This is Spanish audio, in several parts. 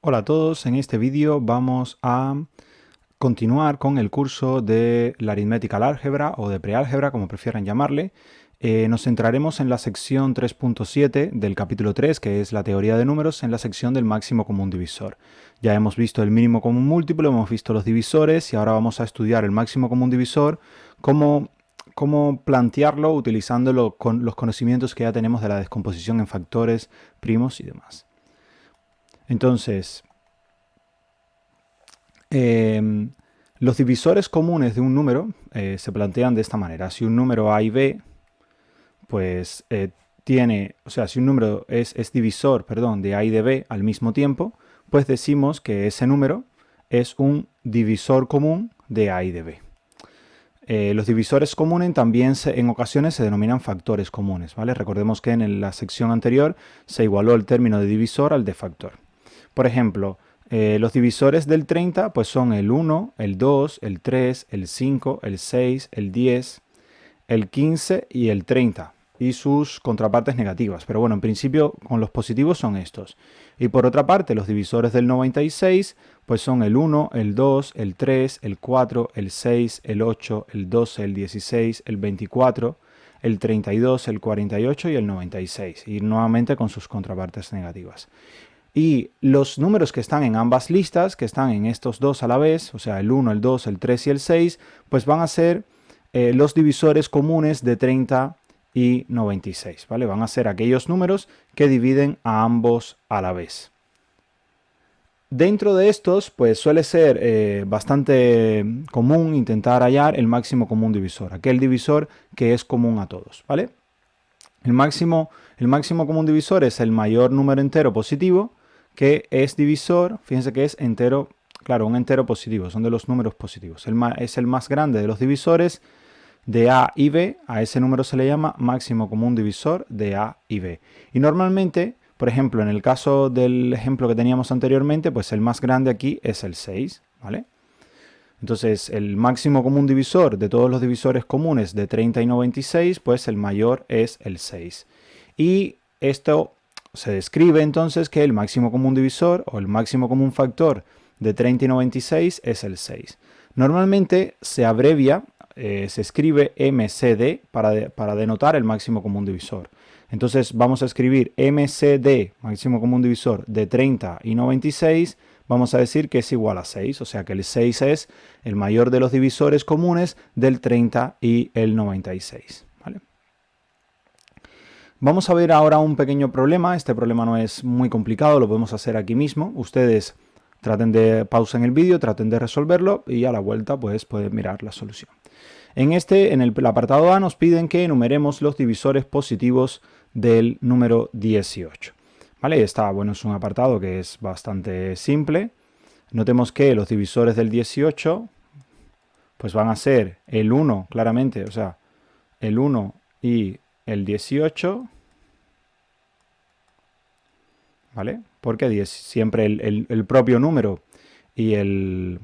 Hola a todos, en este vídeo vamos a continuar con el curso de la aritmética al álgebra o de preálgebra, como prefieran llamarle. Nos centraremos en la sección 3.7 del capítulo 3, que es la teoría de números, en la sección del máximo común divisor. Ya hemos visto el mínimo común múltiplo, hemos visto los divisores y ahora vamos a estudiar el máximo común divisor, cómo plantearlo utilizándolo con los conocimientos que ya tenemos de la descomposición en factores, primos y demás. Entonces, los divisores comunes de un número se plantean de esta manera. Si un número A y B, pues si un número es divisor, perdón, de A y de B al mismo tiempo, pues decimos que ese número es un divisor común de A y de B. Los divisores comunes también en ocasiones se denominan factores comunes, ¿vale? Recordemos que en la sección anterior se igualó el término de divisor al de factor. Por ejemplo, los divisores del 30 pues son el 1, el 2, el 3, el 5, el 6, el 10, el 15 y el 30 y sus contrapartes negativas. Pero bueno, en principio con los positivos son estos. Y por otra parte, los divisores del 96 pues son el 1, el 2, el 3, el 4, el 6, el 8, el 12, el 16, el 24, el 32, el 48 y el 96. Y nuevamente con sus contrapartes negativas. Y los números que están en ambas listas, que están en estos dos a la vez, o sea, el 1, el 2, el 3 y el 6, pues van a ser los divisores comunes de 30 y 96, ¿vale? Van a ser aquellos números que dividen a ambos a la vez. Dentro de estos, pues suele ser bastante común intentar hallar el máximo común divisor, aquel divisor que es común a todos, ¿vale? El máximo común divisor es el mayor número entero positivo que es divisor, fíjense que es entero, claro, un entero positivo, son de los números positivos. Es el más grande de los divisores de A y B, a ese número se le llama máximo común divisor de A y B. Y normalmente, por ejemplo, en el caso del ejemplo que teníamos anteriormente, pues el más grande aquí es el 6, ¿vale? Entonces, el máximo común divisor de todos los divisores comunes de 30 y 96, pues el mayor es el 6. Y esto se describe entonces que el máximo común divisor o el máximo común factor de 30 y 96 es el 6. Normalmente se abrevia, se escribe MCD para denotar el máximo común divisor. Entonces vamos a escribir MCD, máximo común divisor de 30 y 96, vamos a decir que es igual a 6, o sea que el 6 es el mayor de los divisores comunes del 30 y el 96. ¿Vale? Vamos a ver ahora un pequeño problema. Este problema no es muy complicado, lo podemos hacer aquí mismo. Ustedes traten de pausar el vídeo, traten de resolverlo y a la vuelta pues pueden mirar la solución. En el apartado A nos piden que enumeremos los divisores positivos del número 18. ¿Vale? Es un apartado que es bastante simple. Notemos que los divisores del 18 pues van a ser el 1, claramente, o sea, el 1 y el 18, ¿vale? Porque siempre el propio número y el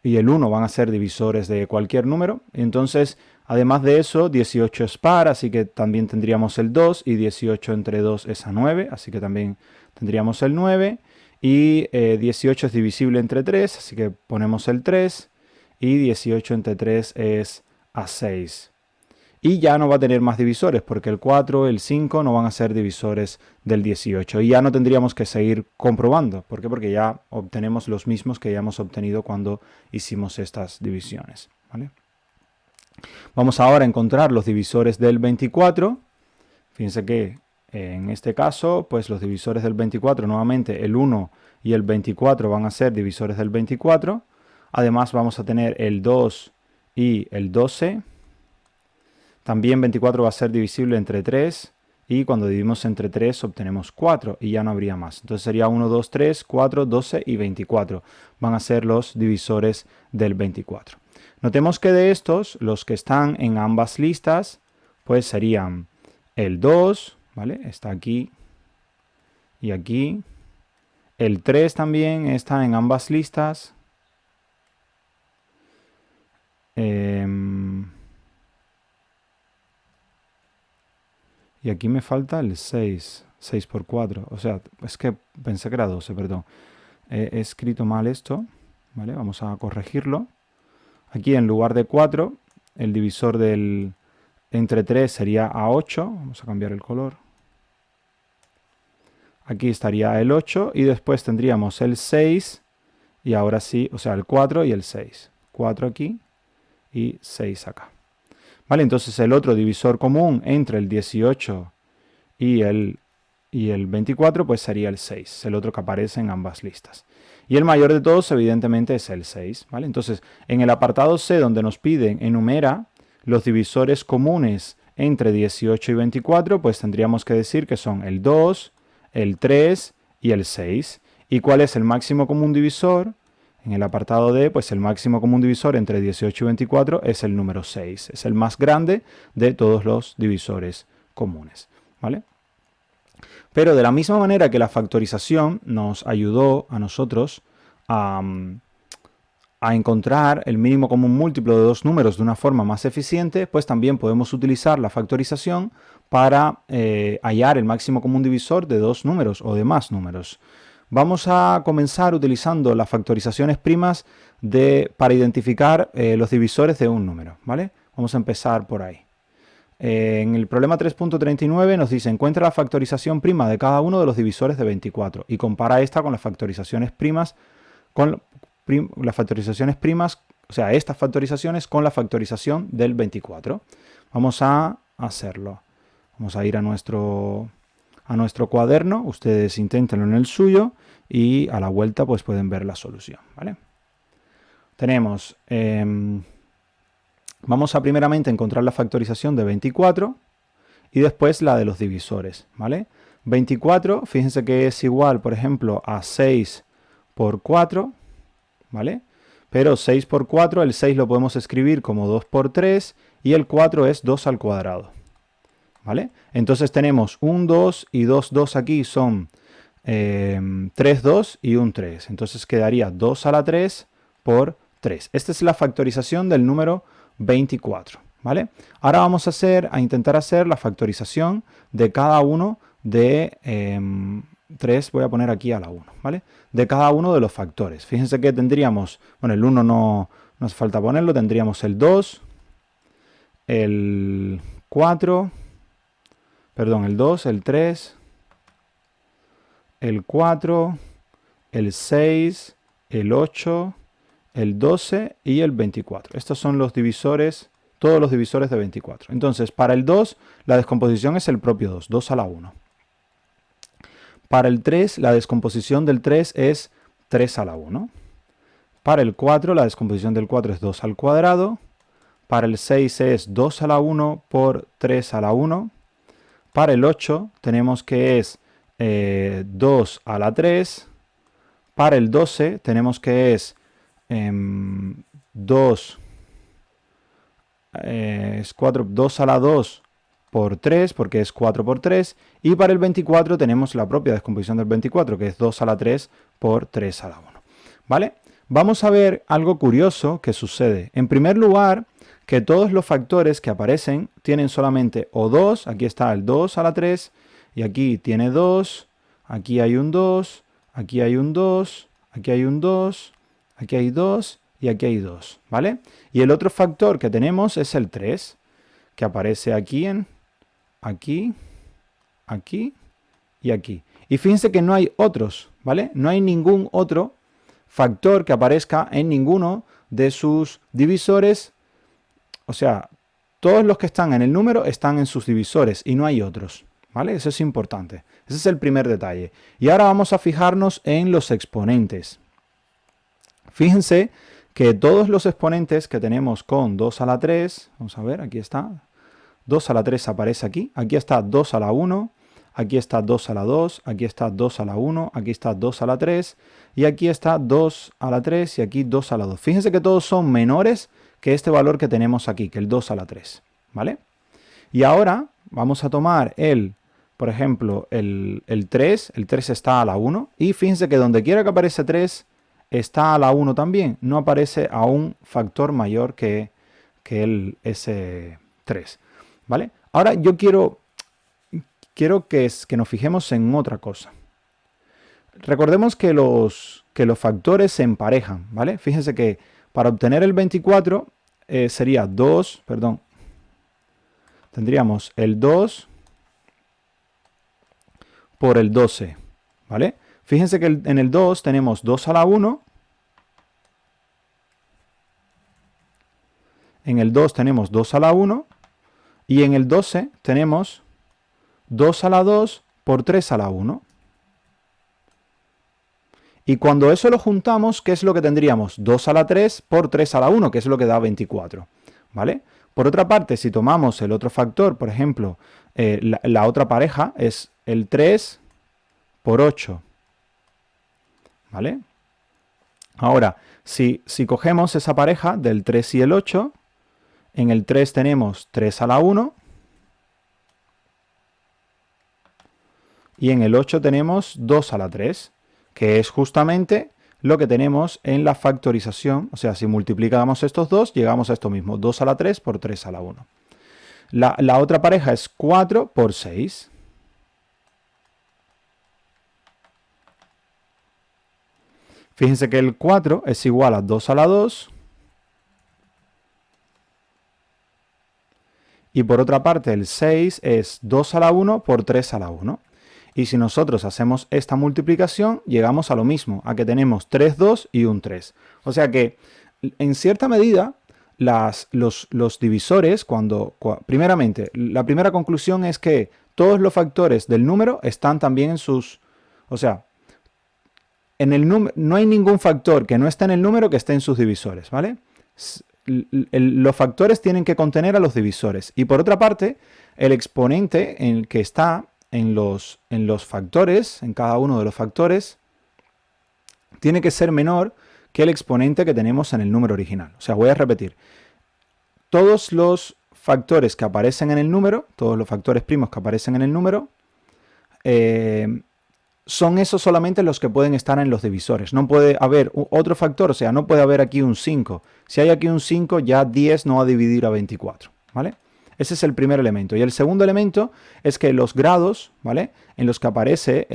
1 van a ser divisores de cualquier número. Entonces, además de eso, 18 es par, así que también tendríamos el 2, y 18 entre 2 es a 9, así que también tendríamos el 9. Y 18 es divisible entre 3, así que ponemos el 3. Y 18 entre 3 es a 6. Y ya no va a tener más divisores, porque el 4, el 5 no van a ser divisores del 18. Y ya no tendríamos que seguir comprobando. ¿Por qué? Porque ya obtenemos los mismos que ya hemos obtenido cuando hicimos estas divisiones. ¿Vale? Vamos ahora a encontrar los divisores del 24. Fíjense que en este caso, pues los divisores del 24, nuevamente el 1 y el 24 van a ser divisores del 24. Además vamos a tener el 2 y el 12. También 24 va a ser divisible entre 3 y cuando dividimos entre 3 obtenemos 4 y ya no habría más. Entonces sería 1, 2, 3, 4, 12 y 24. Van a ser los divisores del 24. Notemos que de estos, los que están en ambas listas, pues serían el 2, ¿vale? Está aquí y aquí. El 3 también está en ambas listas. Y aquí me falta el 6. 6 por 4. O sea, es que pensé que era 12, perdón. he escrito mal esto, ¿vale? Vamos a corregirlo. Aquí en lugar de 4, el divisor entre 3 sería a 8. Vamos a cambiar el color. Aquí estaría el 8 y después tendríamos el 6 y ahora sí, o sea, el 4 y el 6. 4 aquí y 6 acá. ¿Vale? Entonces el otro divisor común entre el 18 y el 24 pues sería el 6, el otro que aparece en ambas listas. Y el mayor de todos evidentemente es el 6. ¿Vale? Entonces en el apartado C donde nos piden enumera los divisores comunes entre 18 y 24, pues tendríamos que decir que son el 2, el 3 y el 6. ¿Y cuál es el máximo común divisor? En el apartado D, pues el máximo común divisor entre 18 y 24 es el número 6. Es el más grande de todos los divisores comunes. ¿Vale? Pero de la misma manera que la factorización nos ayudó a nosotros a encontrar el mínimo común múltiplo de dos números de una forma más eficiente, pues también podemos utilizar la factorización para hallar el máximo común divisor de dos números o de más números. Vamos a comenzar utilizando las factorizaciones primas para identificar los divisores de un número, ¿vale? Vamos a empezar por ahí. En el problema 3.39 nos dice, encuentra la factorización prima de cada uno de los divisores de 24 y compara esta con las factorizaciones primas, o sea, estas factorizaciones con la factorización del 24. Vamos a hacerlo. Vamos a ir a nuestro cuaderno, ustedes inténtenlo en el suyo y a la vuelta pues pueden ver la solución, ¿vale? Tenemos, vamos a primeramente encontrar la factorización de 24 y después la de los divisores, ¿vale? 24, fíjense que es igual, por ejemplo, a 6 por 4, ¿vale? Pero 6 por 4, el 6 lo podemos escribir como 2 por 3 y el 4 es 2 al cuadrado. ¿Vale? Entonces tenemos un 2 y 2 2 aquí son 3 2 y un 3. Entonces quedaría 2 a la 3 por 3. Esta es la factorización del número 24. ¿Vale? Ahora vamos a intentar hacer la factorización de cada uno de 3, voy a poner aquí a la 1. ¿Vale? De cada uno de los factores. Fíjense que tendríamos, bueno, el 1 no hace falta ponerlo, tendríamos el 2, el 4, perdón, el 2, el 3, el 4, el 6, el 8, el 12 y el 24. Estos son los divisores, todos los divisores de 24. Entonces, para el 2, la descomposición es el propio 2, 2 a la 1. Para el 3, la descomposición del 3 es 3 a la 1. Para el 4, la descomposición del 4 es 2 al cuadrado. Para el 6 es 2 a la 1 por 3 a la 1. Para el 8 tenemos que es 2 a la 3. Para el 12 tenemos que es 2 a la 2 por 3, porque es 4 por 3. Y para el 24 tenemos la propia descomposición del 24, que es 2 a la 3 por 3 a la 1. ¿Vale? Vamos a ver algo curioso que sucede. En primer lugar, que todos los factores que aparecen tienen solamente o 2, aquí está el 2 a la 3, y aquí tiene 2, aquí hay un 2, aquí hay un 2, aquí hay un 2, aquí hay 2 y aquí hay 2, ¿vale? Y el otro factor que tenemos es el 3, que aparece aquí, aquí y aquí. Y fíjense que no hay otros, ¿vale? No hay ningún otro factor que aparezca en ninguno de sus divisores. O sea, todos los que están en el número están en sus divisores y no hay otros, ¿vale? Eso es importante. Ese es el primer detalle. Y ahora vamos a fijarnos en los exponentes. Fíjense que todos los exponentes que tenemos con 2 a la 3, vamos a ver, aquí está, 2 a la 3 aparece aquí, aquí está 2 a la 1, aquí está 2 a la 2, aquí está 2 a la 1, aquí está 2 a la 3, y aquí está 2 a la 3 y aquí 2 a la 2. Fíjense que todos son menores que este valor que tenemos aquí, que el 2 a la 3, ¿vale? Y ahora vamos a tomar por ejemplo, el 3, el 3 está a la 1, y fíjense que donde quiera que aparece 3, está a la 1 también, no aparece a un factor mayor que ese 3, ¿vale? Ahora yo quiero que nos fijemos en otra cosa. recordemos que los factores se emparejan, ¿vale? Fíjense que para obtener el 24 sería 2, perdón, tendríamos el 2 por el 12, ¿vale? Fíjense que en el 2 tenemos 2 a la 1, en el 2 tenemos 2 a la 1 y en el 12 tenemos 2 a la 2 por 3 a la 1. Y cuando eso lo juntamos, ¿qué es lo que tendríamos? 2 a la 3 por 3 a la 1, que es lo que da 24, ¿vale? Por otra parte, si tomamos el otro factor, por ejemplo, la otra pareja es el 3 por 8, ¿vale? Ahora, si cogemos esa pareja del 3 y el 8, en el 3 tenemos 3 a la 1 y en el 8 tenemos 2 a la 3, que es justamente lo que tenemos en la factorización. O sea, si multiplicamos estos dos, llegamos a esto mismo, 2 a la 3 por 3 a la 1. La otra pareja es 4 por 6. Fíjense que el 4 es igual a 2 a la 2. Y por otra parte, el 6 es 2 a la 1 por 3 a la 1. Y si nosotros hacemos esta multiplicación, llegamos a lo mismo, a que tenemos 3, 2 y un 3. O sea que, en cierta medida, los divisores, primeramente, la primera conclusión es que todos los factores del número están también en sus... O sea, no hay ningún factor que no esté en el número que esté en sus divisores, ¿vale? Los factores tienen que contener a los divisores. Y por otra parte, el exponente en el que está en los factores, en cada uno de los factores, tiene que ser menor que el exponente que tenemos en el número original. O sea, voy a repetir. Todos los factores que aparecen en el número, todos los factores primos que aparecen en el número, son esos solamente los que pueden estar en los divisores. No puede haber otro factor, o sea, no puede haber aquí un 5. Si hay aquí un 5, ya 10 no va a dividir a 24, ¿vale? Ese es el primer elemento. Y el segundo elemento es que los grados, ¿vale?, en los que aparece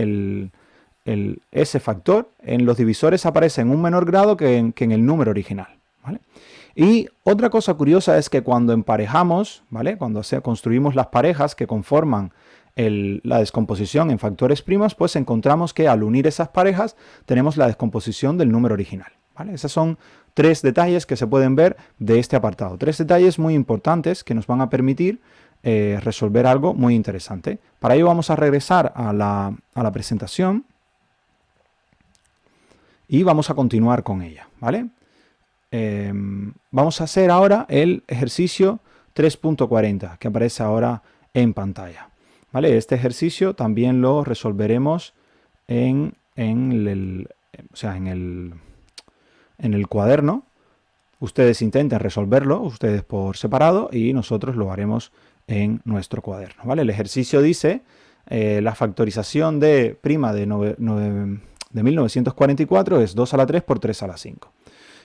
ese factor, en los divisores aparece en un menor grado que en el número original, ¿vale? Y otra cosa curiosa es que cuando emparejamos, ¿vale?, cuando construimos las parejas que conforman la descomposición en factores primos, pues encontramos que al unir esas parejas tenemos la descomposición del número original, ¿vale? Esos son 3 detalles que se pueden ver de este apartado. 3 detalles muy importantes que nos van a permitir resolver algo muy interesante. Para ello vamos a regresar a la presentación y vamos a continuar con ella, ¿vale? Vamos a hacer ahora el ejercicio 3.40 que aparece ahora en pantalla. ¿Vale? Este ejercicio también lo resolveremos en el cuaderno. Ustedes intenten resolverlo, ustedes por separado, y nosotros lo haremos en nuestro cuaderno, ¿vale? El ejercicio dice, la factorización de prima de 1944 es 2 a la 3 por 3 a la 5.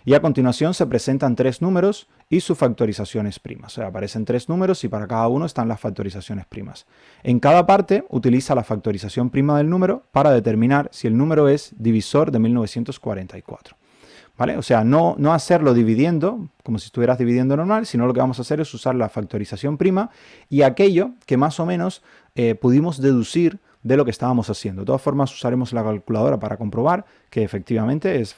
Y a continuación se presentan 3 números y sus factorizaciones primas. O sea, aparecen 3 números y para cada uno están las factorizaciones primas. En cada parte utiliza la factorización prima del número para determinar si el número es divisor de 1944. ¿Vale? O sea, no hacerlo dividiendo, como si estuvieras dividiendo normal, sino lo que vamos a hacer es usar la factorización prima y aquello que más o menos pudimos deducir de lo que estábamos haciendo. De todas formas, usaremos la calculadora para comprobar que efectivamente es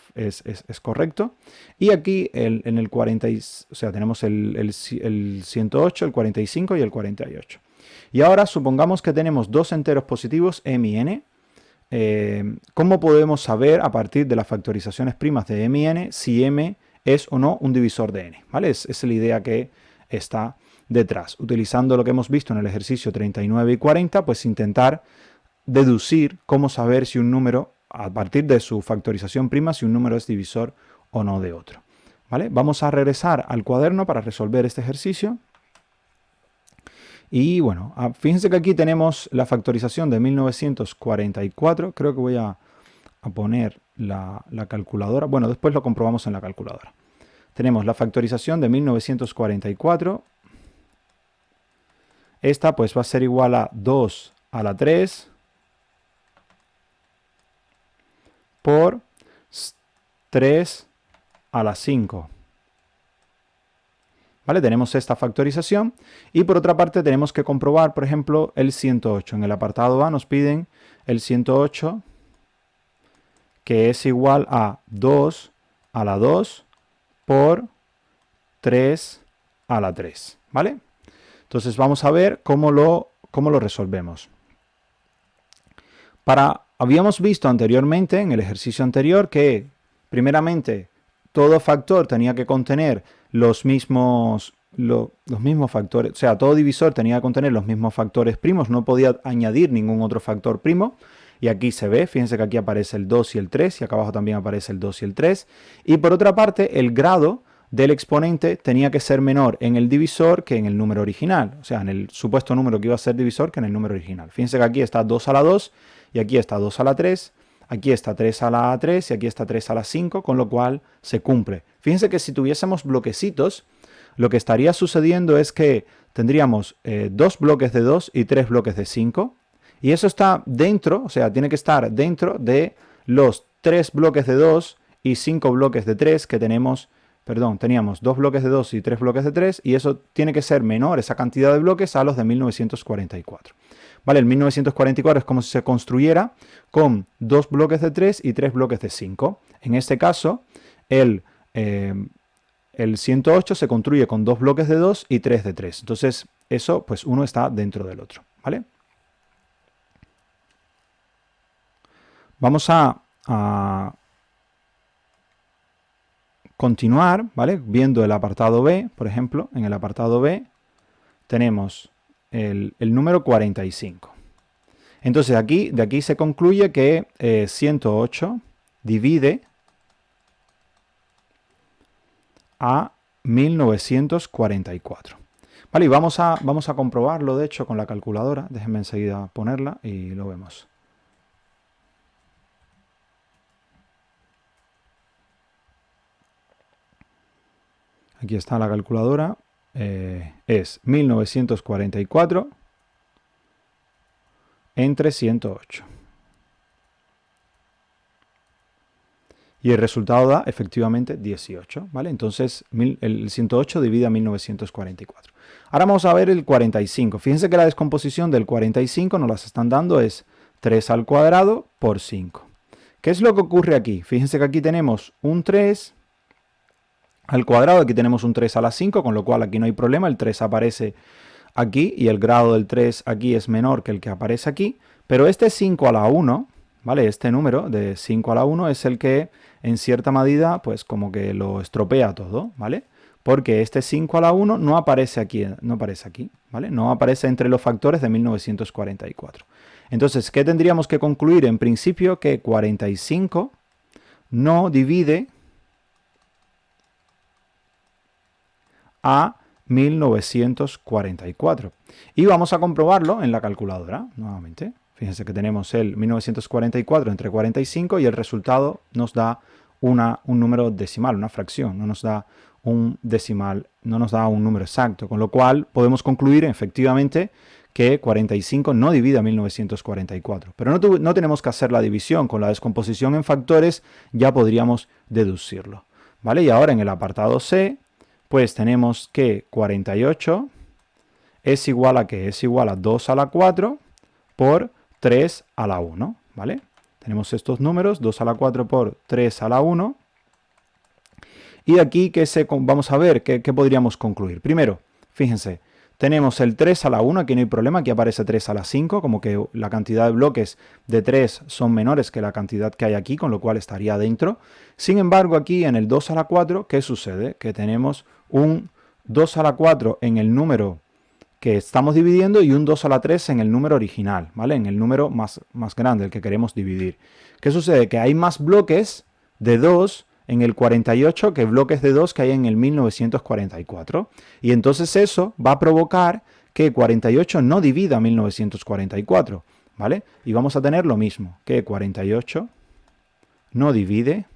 correcto. Y aquí en el 40, o sea, tenemos el 108, el 45 y el 48. Y ahora supongamos que tenemos dos enteros positivos, m y n. ¿Cómo podemos saber a partir de las factorizaciones primas de m y n si m es o no un divisor de n? ¿Vale? Es la idea que está detrás. Utilizando lo que hemos visto en el ejercicio 39 y 40, pues intentar deducir cómo saber si un número, a partir de su factorización prima, si un número es divisor o no de otro. ¿Vale? Vamos a regresar al cuaderno para resolver este ejercicio. Y bueno, fíjense que aquí tenemos la factorización de 1944. Creo que voy a poner la calculadora. Bueno, después lo comprobamos en la calculadora. Tenemos la factorización de 1944. Esta pues va a ser igual a 2 a la 3 por 3 a la 5. ¿Vale? Tenemos esta factorización y por otra parte tenemos que comprobar, por ejemplo, el 108. En el apartado A nos piden el 108, que es igual a 2 a la 2 por 3 a la 3. ¿Vale? Entonces vamos a ver cómo lo resolvemos. Habíamos visto anteriormente, en el ejercicio anterior, que primeramente todo factor tenía que contener los mismos factores, o sea, todo divisor tenía que contener los mismos factores primos, no podía añadir ningún otro factor primo. Y aquí se ve, fíjense que aquí aparece el 2 y el 3, y acá abajo también aparece el 2 y el 3. Y por otra parte, el grado del exponente tenía que ser menor en el divisor que en el número original. O sea, en el supuesto número que iba a ser divisor que en el número original. Fíjense que aquí está 2 a la 2, y aquí está 2 a la 3, aquí está 3 a la 3 y aquí está 3 a la 5, con lo cual se cumple. Fíjense que si tuviésemos bloquecitos, lo que estaría sucediendo es que tendríamos 2 bloques de 2 y 3 bloques de 5. Y eso está dentro, o sea, tiene que estar dentro de los 3 bloques de 2 y 5 bloques de 3 que teníamos 2 bloques de 2 y 3 bloques de 3, y eso tiene que ser menor, esa cantidad de bloques, a los de 1944. ¿Vale? El 1944 es como si se construyera con 2 bloques de 3 y 3 bloques de 5. En este caso, el 108 se construye con 2 bloques de 2 y 3 de 3. Entonces, eso, pues uno está dentro del otro. ¿Vale? Vamos a continuar, ¿vale? Viendo el apartado B, por ejemplo. En el apartado B tenemos el número 45. Entonces, de aquí se concluye que 108 divide a 1944. Vale, y vamos a comprobarlo, de hecho, con la calculadora. Déjenme enseguida ponerla y lo vemos. Aquí está la calculadora. Es 1944 entre 108. Y el resultado da efectivamente 18, ¿vale? Entonces el 108 divide a 1944. Ahora vamos a ver el 45. Fíjense que la descomposición del 45 nos las están dando es 3 al cuadrado por 5. ¿Qué es lo que ocurre aquí? Fíjense que aquí tenemos un 3 al cuadrado, aquí tenemos un 3 a la 5, con lo cual aquí no hay problema, el 3 aparece aquí y el grado del 3 aquí es menor que el que aparece aquí, pero este 5 a la 1, ¿vale? Este número de 5 a la 1 es el que en cierta medida pues como que lo estropea todo, ¿vale? Porque este 5 a la 1 no aparece aquí, ¿vale? No aparece entre los factores de 1944. Entonces, ¿qué tendríamos que concluir? En principio que 45 no divide a 1944. Y vamos a comprobarlo en la calculadora, nuevamente. Fíjense que tenemos el 1944 entre 45 y el resultado nos da un número decimal, una fracción, no nos da un decimal, no nos da un número exacto, con lo cual podemos concluir efectivamente que 45 no divide a 1944. Pero no tenemos que hacer la división, con la descomposición en factores ya podríamos deducirlo, ¿vale? Y ahora en el apartado C, pues tenemos que 48 es igual a ¿qué? Es igual a 2 a la 4 por 3 a la 1, ¿vale? Tenemos estos números, 2 a la 4 por 3 a la 1. Y aquí vamos a ver qué podríamos concluir. Primero, fíjense, tenemos el 3 a la 1, aquí no hay problema, aquí aparece 3 a la 5, como que la cantidad de bloques de 3 son menores que la cantidad que hay aquí, con lo cual estaría dentro. Sin embargo, aquí en el 2 a la 4, ¿qué sucede? Que tenemos un 2 a la 4 en el número que estamos dividiendo y un 2 a la 3 en el número original, ¿vale? En el número más grande, el que queremos dividir. ¿Qué sucede? Que hay más bloques de 2 en el 48 que bloques de 2 que hay en el 1944. Y entonces eso va a provocar que 48 no divida a 1944, ¿vale? Y vamos a tener lo mismo, que 48 no divide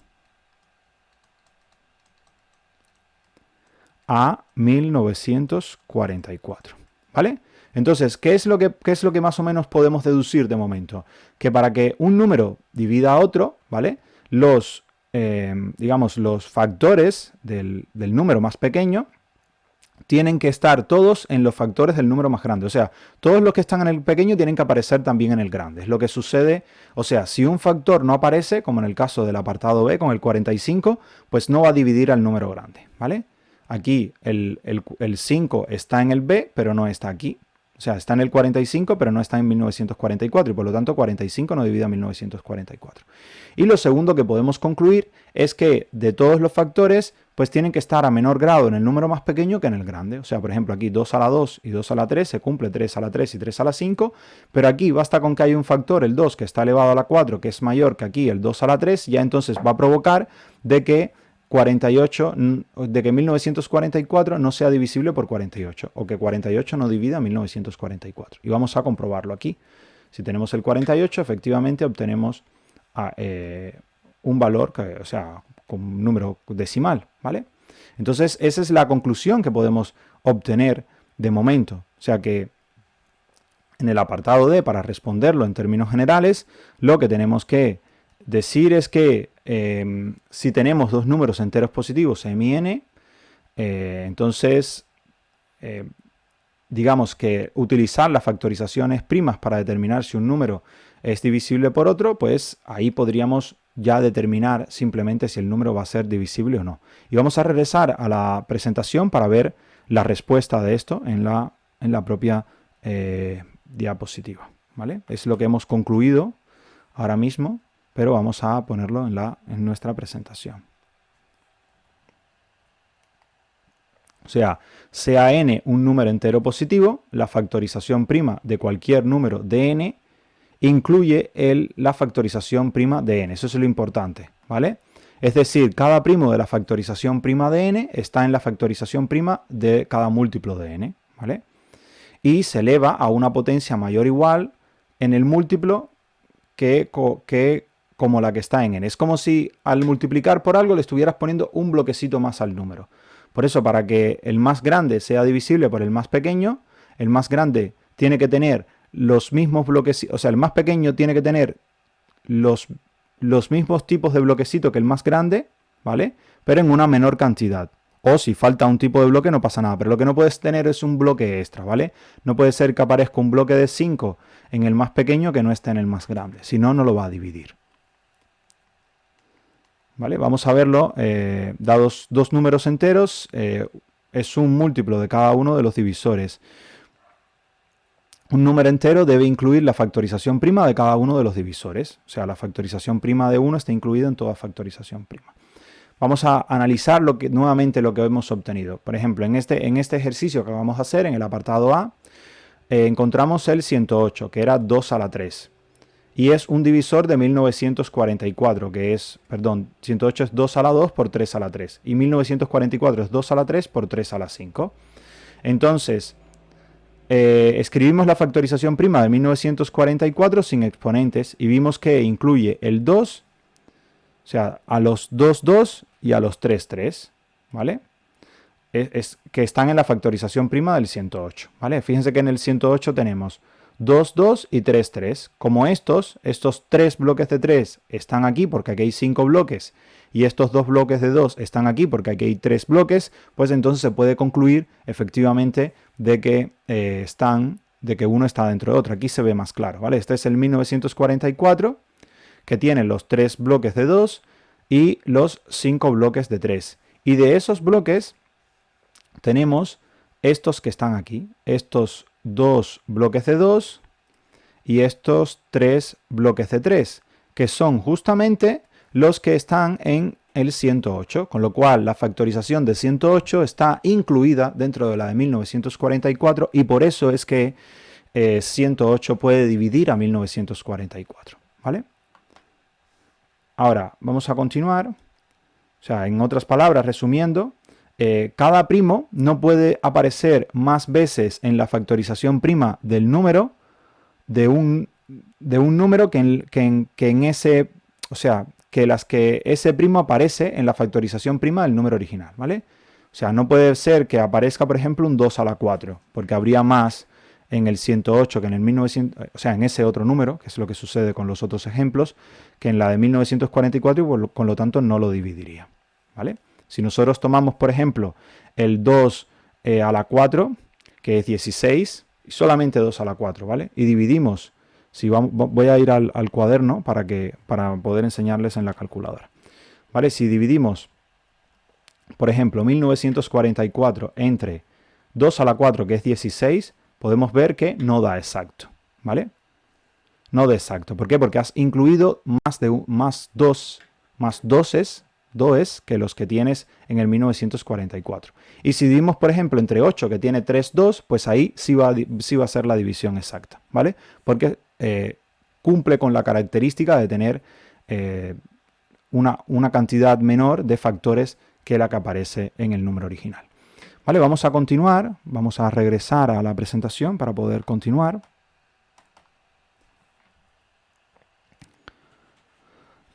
a 1944, ¿vale? Entonces, ¿qué es lo que más o menos podemos deducir de momento? Que para que un número divida a otro, ¿vale? digamos, los factores del número más pequeño tienen que estar todos en los factores del número más grande. O sea, todos los que están en el pequeño tienen que aparecer también en el grande. Es lo que sucede. O sea, si un factor no aparece, como en el caso del apartado B con el 45, pues no va a dividir al número grande, ¿vale? Aquí el 5 está en el B, pero no está aquí. O sea, está en el 45, pero no está en 1944, y por lo tanto 45 no divide a 1944. Y lo segundo que podemos concluir es que de todos los factores, pues tienen que estar a menor grado en el número más pequeño que en el grande. O sea, por ejemplo, aquí 2 a la 2 y 2 a la 3 se cumple 3 a la 3 y 3 a la 5, pero aquí basta con que haya un factor, el 2, que está elevado a la 4, que es mayor que aquí el 2 a la 3, ya entonces va a provocar de que 1944 no sea divisible por 48, o que 48 no divida 1944. Y vamos a comprobarlo aquí. Si tenemos el 48, efectivamente obtenemos un valor, o sea, con un número decimal, ¿vale? Entonces, esa es la conclusión que podemos obtener de momento. O sea que en el apartado D, para responderlo en términos generales, lo que tenemos que decir es que si tenemos dos números enteros positivos, m y n, entonces digamos que utilizar las factorizaciones primas para determinar si un número es divisible por otro, pues ahí podríamos ya determinar simplemente si el número va a ser divisible o no. Y vamos a regresar a la presentación para ver la respuesta de esto en la propia diapositiva, ¿vale? Es lo que hemos concluido ahora mismo, pero vamos a ponerlo en nuestra presentación. O sea n un número entero positivo, la factorización prima de cualquier número de n incluye la factorización prima de n. Eso es lo importante, ¿vale? Es decir, cada primo de la factorización prima de n está en la factorización prima de cada múltiplo de n, ¿vale? Y se eleva a una potencia mayor o igual en el múltiplo que como la que está en n. Es como si al multiplicar por algo le estuvieras poniendo un bloquecito más al número. Por eso, para que el más grande sea divisible por el más pequeño, el más grande tiene que tener los mismos bloquecitos, o sea, el más pequeño tiene que tener los mismos tipos de bloquecito que el más grande, ¿vale? Pero en una menor cantidad. O si falta un tipo de bloque no pasa nada, pero lo que no puedes tener es un bloque extra, ¿vale? No puede ser que aparezca un bloque de 5 en el más pequeño que no esté en el más grande, si no, no lo va a dividir. ¿Vale? Vamos a verlo, dados dos números enteros, es un múltiplo de cada uno de los divisores. Un número entero debe incluir la factorización prima de cada uno de los divisores. O sea, la factorización prima de 1 está incluida en toda factorización prima. Vamos a analizar nuevamente lo que hemos obtenido. Por ejemplo, en este ejercicio que vamos a hacer, en el apartado A, encontramos el 108, que era 2 a la 3. Y es un divisor de 1944, que es, perdón, 108 es 2 a la 2 por 3 a la 3. Y 1944 es 2 a la 3 por 3 a la 5. Entonces, escribimos la factorización prima de 1944 sin exponentes y vimos que incluye el 2, o sea, a los 2, 2 y a los 3, 3, ¿vale? Que están en la factorización prima del 108, ¿vale? Fíjense que en el 108 tenemos 2, 2 y 3, 3. Como estos 3 bloques de 3 están aquí porque aquí hay 5 bloques y estos 2 bloques de 2 están aquí porque aquí hay 3 bloques, pues entonces se puede concluir efectivamente de que uno está dentro de otro. Aquí se ve más claro, ¿vale? Este es el 1944 que tiene los 3 bloques de 2 y los 5 bloques de 3. Y de esos bloques tenemos estos que están aquí, estos 2 bloques de 2 y estos 3 bloques de 3, que son justamente los que están en el 108, con lo cual la factorización de 108 está incluida dentro de la de 1944 y por eso es que 108 puede dividir a 1944, ¿vale? Ahora, vamos a continuar. O sea, en otras palabras, resumiendo, cada primo no puede aparecer más veces en la factorización prima del número de un número que en ese, o sea, que las que ese primo aparece en la factorización prima del número original, ¿vale? O sea, no puede ser que aparezca, por ejemplo, un 2 a la 4, porque habría más en el 108 que en el 1900, o sea, en ese otro número, que es lo que sucede con los otros ejemplos, que en la de 1944 y con lo tanto no lo dividiría, ¿vale? Si nosotros tomamos, por ejemplo, el 2 a la 4, que es 16, y solamente 2 a la 4, ¿vale? Y dividimos, si voy a ir al cuaderno para poder enseñarles en la calculadora, ¿vale? Si dividimos, por ejemplo, 1944 entre 2 a la 4, que es 16, podemos ver que no da exacto, ¿vale? No da exacto. ¿Por qué? Porque has incluido más doses que los que tienes en el 1944. Y si dividimos, por ejemplo, entre 8, que tiene 3 2, pues ahí sí va a ser la división exacta, ¿vale? Porque cumple con la característica de tener una cantidad menor de factores que la que aparece en el número original. Vale, vamos a continuar, vamos a regresar a la presentación para poder continuar.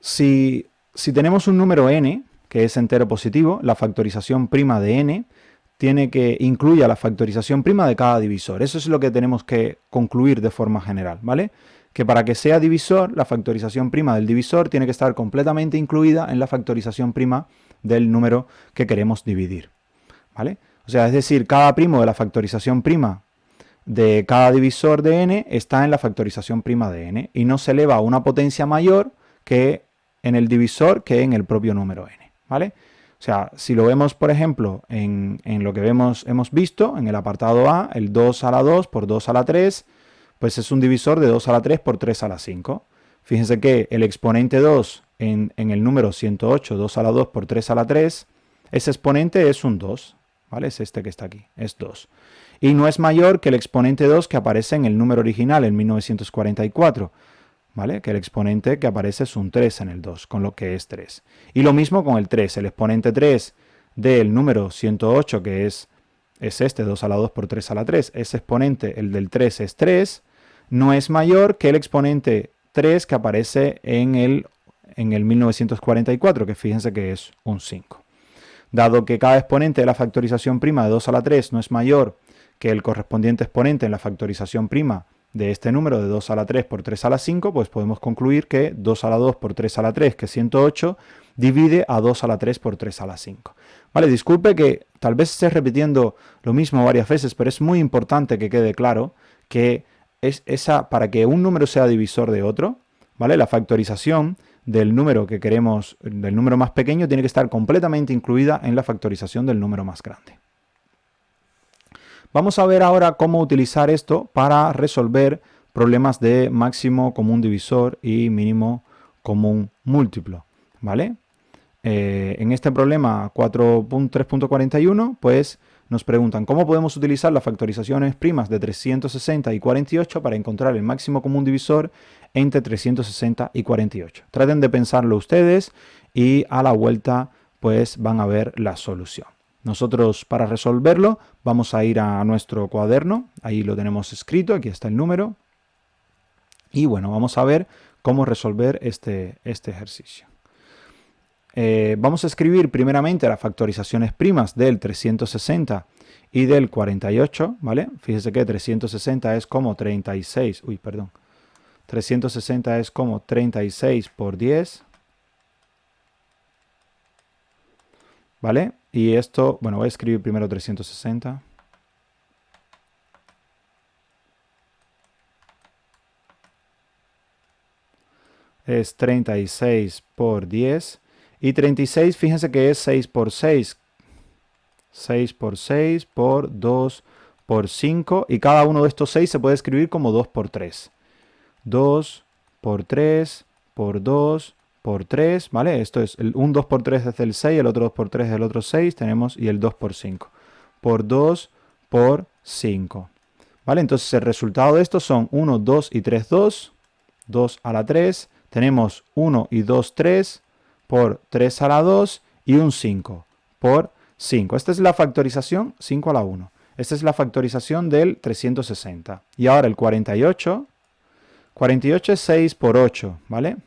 Si tenemos un número n, que es entero positivo, la factorización prima de n tiene que incluir a la factorización prima de cada divisor. Eso es lo que tenemos que concluir de forma general, ¿vale? Que para que sea divisor, la factorización prima del divisor tiene que estar completamente incluida en la factorización prima del número que queremos dividir, ¿vale? O sea, es decir, cada primo de la factorización prima de cada divisor de n está en la factorización prima de n y no se eleva a una potencia mayor que en el divisor que en el propio número n, ¿vale? O sea, si lo vemos, por ejemplo, en lo que hemos visto, en el apartado A, el 2 a la 2 por 2 a la 3, pues es un divisor de 2 a la 3 por 3 a la 5. Fíjense que el exponente 2 en el número 108, 2 a la 2 por 3 a la 3, ese exponente es un 2, ¿vale? Es este que está aquí, es 2. Y no es mayor que el exponente 2 que aparece en el número original, en 1944, ¿vale? Que el exponente que aparece es un 3 en el 2, con lo que es 3. Y lo mismo con el 3, el exponente 3 del número 108, que es este, 2 a la 2 por 3 a la 3, ese exponente, el del 3 es 3, no es mayor que el exponente 3 que aparece en el 1944, que fíjense que es un 5. Dado que cada exponente de la factorización prima de 2 a la 3 no es mayor que el correspondiente exponente en la factorización prima de este número de 2 a la 3 por 3 a la 5, pues podemos concluir que 2 a la 2 por 3 a la 3, que es 108, divide a 2 a la 3 por 3 a la 5. Vale, disculpe que tal vez esté repitiendo lo mismo varias veces, pero es muy importante que quede claro que para que un número sea divisor de otro, ¿vale? La factorización del número que queremos, del número más pequeño, tiene que estar completamente incluida en la factorización del número más grande. Vamos a ver ahora cómo utilizar esto para resolver problemas de máximo común divisor y mínimo común múltiplo, ¿vale? En este problema 4.3.41, pues nos preguntan cómo podemos utilizar las factorizaciones primas de 360 y 48 para encontrar el máximo común divisor entre 360 y 48. Traten de pensarlo ustedes y a la vuelta pues van a ver la solución. Nosotros para resolverlo vamos a ir a nuestro cuaderno, ahí lo tenemos escrito, aquí está el número. Y bueno, vamos a ver cómo resolver este ejercicio. Vamos a escribir primeramente las factorizaciones primas del 360 y del 48, ¿vale? Fíjese que 360 es como 36, 360 es como 36 por 10, ¿vale? Y esto, bueno, voy a escribir primero 360. Es 36 por 10. Y 36, fíjense que es 6 por 6. 6 por 6 por 2 por 5. Y cada uno de estos 6 se puede escribir como 2 por 3. 2 por 3 por 2 por 3, ¿vale? Esto es, un 2 por 3 es el 6, el otro 2 por 3 es el otro 6, tenemos, y el 2 por 5. Por 2 por 5. ¿Vale? Entonces el resultado de esto son 1, 2 y 3, 2. 2 a la 3. Tenemos 1 y 2, 3 por 3 a la 2 y un 5 por 5. Esta es la factorización 5 a la 1. Esta es la factorización del 360. Y ahora el 48. 48 es 6 por 8, ¿vale?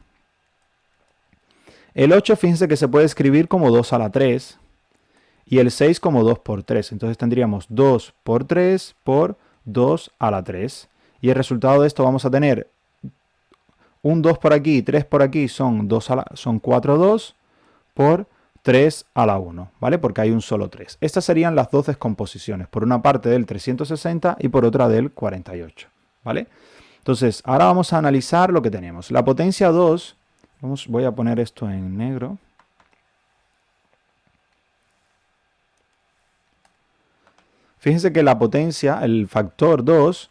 El 8, fíjense que se puede escribir como 2 a la 3 y el 6 como 2 por 3. Entonces tendríamos 2 por 3 por 2 a la 3. Y el resultado de esto vamos a tener un 2 por aquí y 3 por aquí, son 4 2 por 3 a la 1, ¿vale? Porque hay un solo 3. Estas serían las dos descomposiciones, por una parte del 360 y por otra del 48, ¿vale? Entonces, ahora vamos a analizar lo que tenemos. La potencia 2, voy a poner esto en negro. Fíjense que la potencia, el factor 2,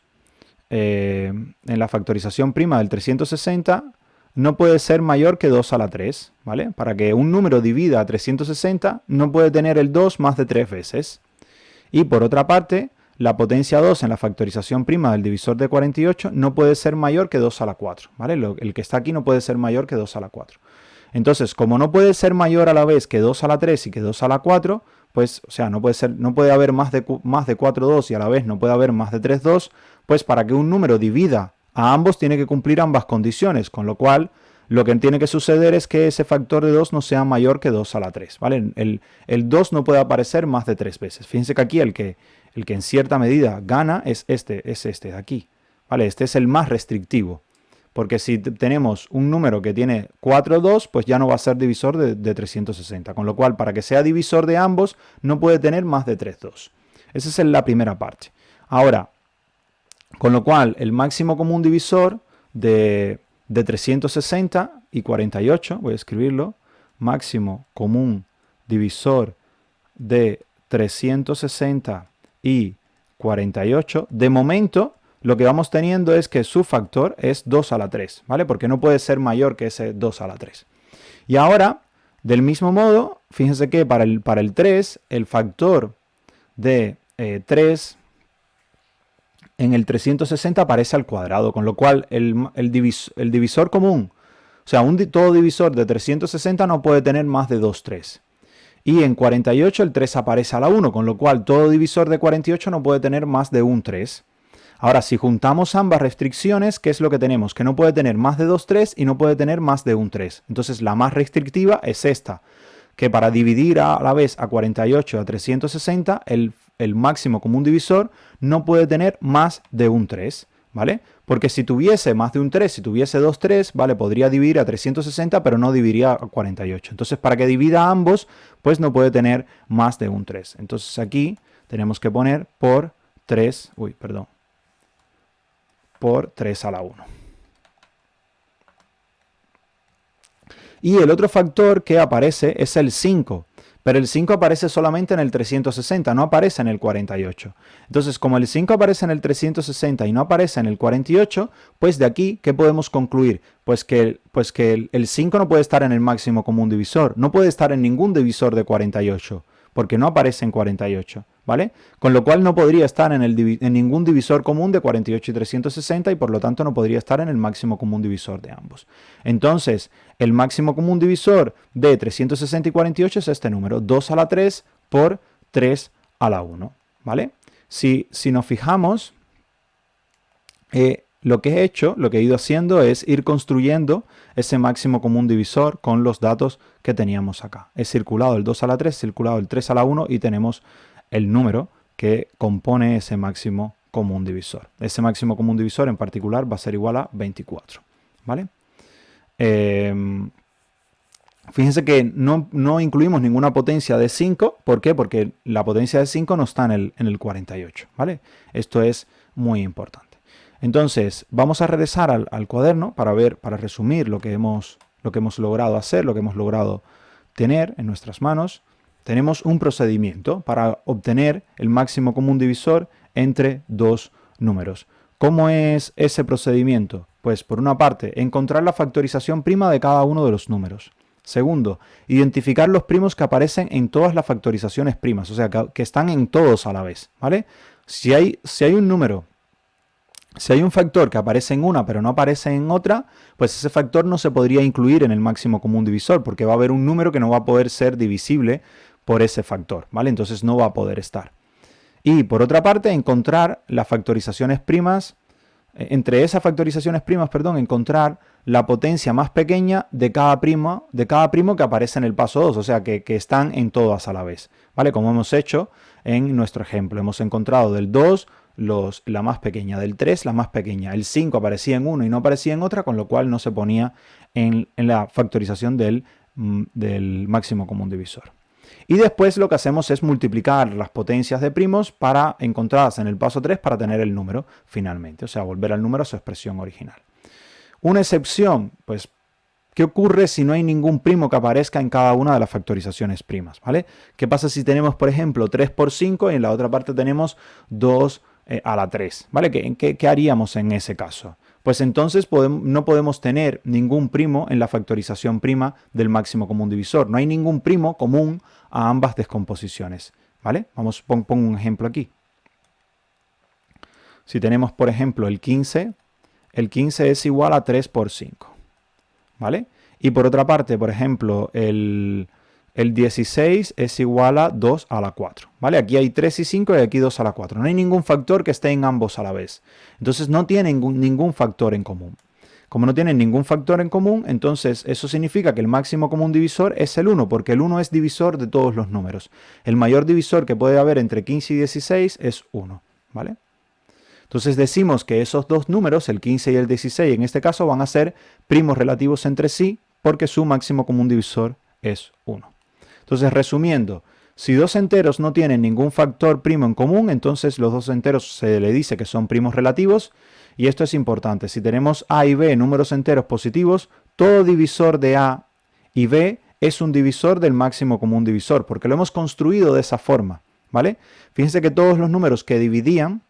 en la factorización prima del 360, no puede ser mayor que 2 a la 3, ¿vale? Para que un número divida a 360, no puede tener el 2 más de 3 veces. Y por otra parte, la potencia 2 en la factorización prima del divisor de 48 no puede ser mayor que 2 a la 4, ¿vale? El que está aquí no puede ser mayor que 2 a la 4. Entonces, como no puede ser mayor a la vez que 2 a la 3 y que 2 a la 4, pues, o sea, no puede haber más de 4 2 y a la vez no puede haber más de 3 2, pues para que un número divida a ambos tiene que cumplir ambas condiciones, con lo cual lo que tiene que suceder es que ese factor de 2 no sea mayor que 2 a la 3, ¿vale? El 2 no puede aparecer más de 3 veces. Fíjense que aquí el que en cierta medida gana es este de aquí, ¿vale? Este es el más restrictivo. Porque si tenemos un número que tiene 4 2, pues ya no va a ser divisor de 360. Con lo cual, para que sea divisor de ambos, no puede tener más de 3 2. Esa es la primera parte. Ahora, con lo cual, el máximo común divisor de 360 y 48, voy a escribirlo, máximo común divisor de 360 y 48, de momento lo que vamos teniendo es que su factor es 2 a la 3, ¿vale? Porque no puede ser mayor que ese 2 a la 3. Y ahora, del mismo modo, fíjense que para el 3, el factor de 3 en el 360 aparece al cuadrado, con lo cual el divisor común, o sea, todo divisor de 360 no puede tener más de 2 3. Y en 48 el 3 aparece a la 1, con lo cual todo divisor de 48 no puede tener más de un 3. Ahora, si juntamos ambas restricciones, ¿qué es lo que tenemos? Que no puede tener más de 2 3 y no puede tener más de un 3. Entonces, la más restrictiva es esta, que para dividir a la vez a 48 y a 360, el máximo común divisor no puede tener más de un 3, ¿vale? Porque si tuviese más de un 3, si tuviese 2 3, ¿vale? Podría dividir a 360, pero no dividiría a 48. Entonces, para que divida a ambos, pues no puede tener más de un 3. Entonces, aquí tenemos que poner por 3 a la 1. Y el otro factor que aparece es el 5. Pero el 5 aparece solamente en el 360, no aparece en el 48. Entonces, como el 5 aparece en el 360 y no aparece en el 48, pues de aquí, ¿qué podemos concluir? Pues que el 5 no puede estar en el máximo común divisor, no puede estar en ningún divisor de 48, porque no aparece en 48, ¿vale? Con lo cual no podría estar en ningún divisor común de 48 y 360 y por lo tanto no podría estar en el máximo común divisor de ambos. Entonces, el máximo común divisor de 360 y 48 es este número, 2 a la 3 por 3 a la 1, ¿vale? Si nos fijamos, lo que he ido haciendo es ir construyendo ese máximo común divisor con los datos que teníamos acá. He circulado el 2 a la 3, circulado el 3 a la 1 y tenemos el número que compone ese máximo común divisor. Ese máximo común divisor en particular va a ser igual a 24, ¿vale? Fíjense que no incluimos ninguna potencia de 5. ¿Por qué? Porque la potencia de 5 no está en el 48, ¿vale? Esto es muy importante. Entonces, vamos a regresar al cuaderno para resumir lo que hemos logrado hacer, lo que hemos logrado tener en nuestras manos. Tenemos un procedimiento para obtener el máximo común divisor entre dos números. ¿Cómo es ese procedimiento? Pues, por una parte, encontrar la factorización prima de cada uno de los números. Segundo, identificar los primos que aparecen en todas las factorizaciones primas, o sea, que están en todos a la vez, ¿vale? Si hay un número, si hay un factor que aparece en una pero no aparece en otra, pues ese factor no se podría incluir en el máximo común divisor, porque va a haber un número que no va a poder ser divisible por ese factor, ¿vale? Entonces no va a poder estar. Y por otra parte, encontrar las factorizaciones primas, encontrar la potencia más pequeña de cada primo que aparece en el paso 2, o sea, que están en todas a la vez, ¿vale? Como hemos hecho en nuestro ejemplo. Hemos encontrado del 2 la más pequeña. Del 3, la más pequeña. El 5 aparecía en uno y no aparecía en otra, con lo cual no se ponía en la factorización del máximo común divisor. Y después lo que hacemos es multiplicar las potencias de primos para encontradas en el paso 3 para tener el número finalmente. O sea, volver al número a su expresión original. Una excepción, pues, ¿qué ocurre si no hay ningún primo que aparezca en cada una de las factorizaciones primas? ¿Vale? ¿Qué pasa si tenemos, por ejemplo, 3 por 5 y en la otra parte tenemos 2 a la 3? ¿Vale? ¿Qué haríamos en ese caso? Pues entonces no podemos tener ningún primo en la factorización prima del máximo común divisor. No hay ningún primo común a ambas descomposiciones. ¿Vale? Pongo un ejemplo aquí. Si tenemos, por ejemplo, el 15 es igual a 3 por 5. ¿Vale? Y por otra parte, por ejemplo, el 16 es igual a 2 a la 4. ¿Vale? Aquí hay 3 y 5 y aquí 2 a la 4. No hay ningún factor que esté en ambos a la vez. Entonces no tienen ningún factor en común. Como no tienen ningún factor en común, entonces eso significa que el máximo común divisor es el 1, porque el 1 es divisor de todos los números. El mayor divisor que puede haber entre 15 y 16 es 1. ¿Vale? Entonces decimos que esos dos números, el 15 y el 16, en este caso van a ser primos relativos entre sí porque su máximo común divisor es 1. Entonces, resumiendo, si dos enteros no tienen ningún factor primo en común, entonces los dos enteros se le dice que son primos relativos. Y esto es importante. Si tenemos A y B números enteros positivos, todo divisor de A y B es un divisor del máximo común divisor porque lo hemos construido de esa forma. ¿Vale? Fíjense que todos los números que dividían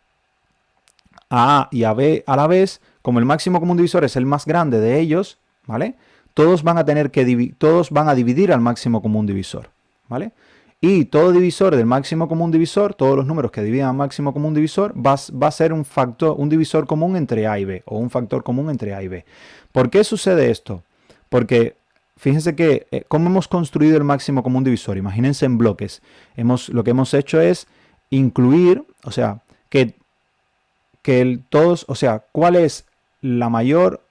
a y a B a la vez, como el máximo común divisor es el más grande de ellos, ¿vale? Todos van a dividir al máximo común divisor, ¿vale? Y todo divisor del máximo común divisor, todos los números que dividen al máximo común divisor, va a ser un divisor común entre A y B, o un factor común entre A y B. ¿Por qué sucede esto? Porque fíjense que, ¿cómo hemos construido el máximo común divisor? Imagínense en bloques. Lo que hemos hecho es incluir, o sea, ¿cuál es la mayor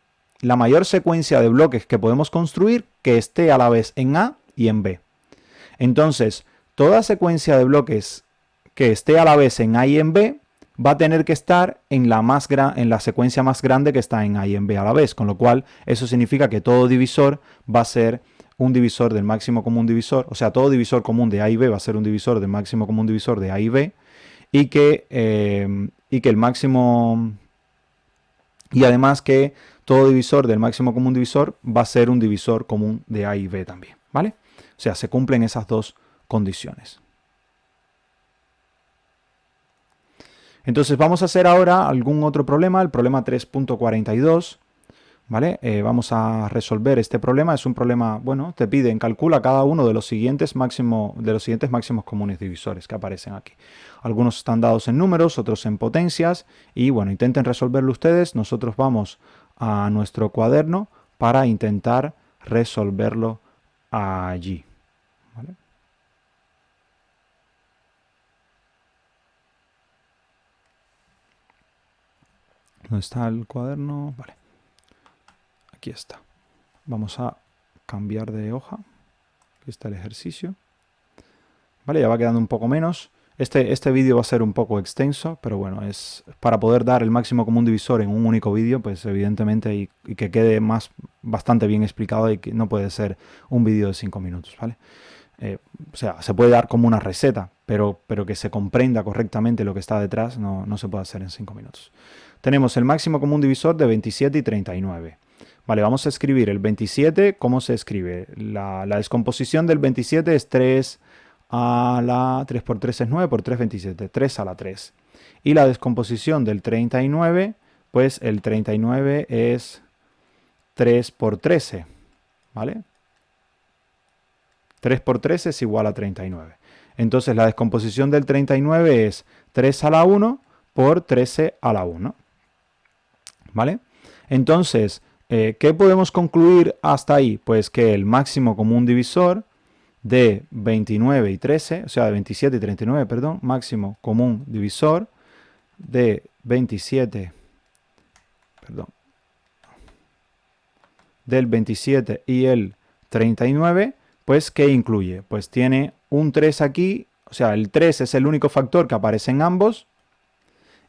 secuencia de bloques que podemos construir que esté a la vez en A y en B? Entonces, toda secuencia de bloques que esté a la vez en A y en B va a tener que estar en la secuencia más grande que está en A y en B a la vez, con lo cual eso significa que todo divisor va a ser un divisor del máximo común divisor, o sea, todo divisor común de A y B va a ser un divisor del máximo común divisor de A y B, y que el máximo, y además que todo divisor del máximo común divisor va a ser un divisor común de A y B también, ¿vale? O sea, se cumplen esas dos condiciones. Entonces vamos a hacer ahora algún otro problema, el problema 3.42, ¿vale? Vamos a resolver este problema. Es un problema, bueno, te piden, calcula cada uno de los siguientes máximos comunes divisores que aparecen aquí. Algunos están dados en números, otros en potencias, y bueno, intenten resolverlo ustedes. Nosotros vamos a nuestro cuaderno para intentar resolverlo allí, ¿vale? ¿Dónde está el cuaderno? Vale. Aquí está. Vamos a cambiar de hoja. Aquí está el ejercicio. Vale, ya va quedando un poco menos. Este vídeo va a ser un poco extenso, pero bueno, es para poder dar el máximo común divisor en un único vídeo, pues evidentemente, y que quede bastante bien explicado, y que no puede ser un vídeo de 5 minutos, ¿vale? O sea, se puede dar como una receta, pero que se comprenda correctamente lo que está detrás, no se puede hacer en 5 minutos. Tenemos el máximo común divisor de 27 y 39. Vale, vamos a escribir el 27. ¿Cómo se escribe? La descomposición del 27 es 3 a la 3 por 3 es 9, por 3 27, 3 a la 3. Y la descomposición del 39, pues el 39 es 3 por 13, ¿vale? 3 por 13 es igual a 39. Entonces la descomposición del 39 es 3 a la 1 por 13 a la 1. ¿Vale? Entonces, ¿qué podemos concluir hasta ahí? Pues que el máximo común divisor de 29 y 13, o sea, de 27 y 39, perdón, máximo común divisor de 27, perdón, del 27 y el 39, pues, ¿qué incluye? Pues tiene un 3 aquí, o sea, el 3 es el único factor que aparece en ambos,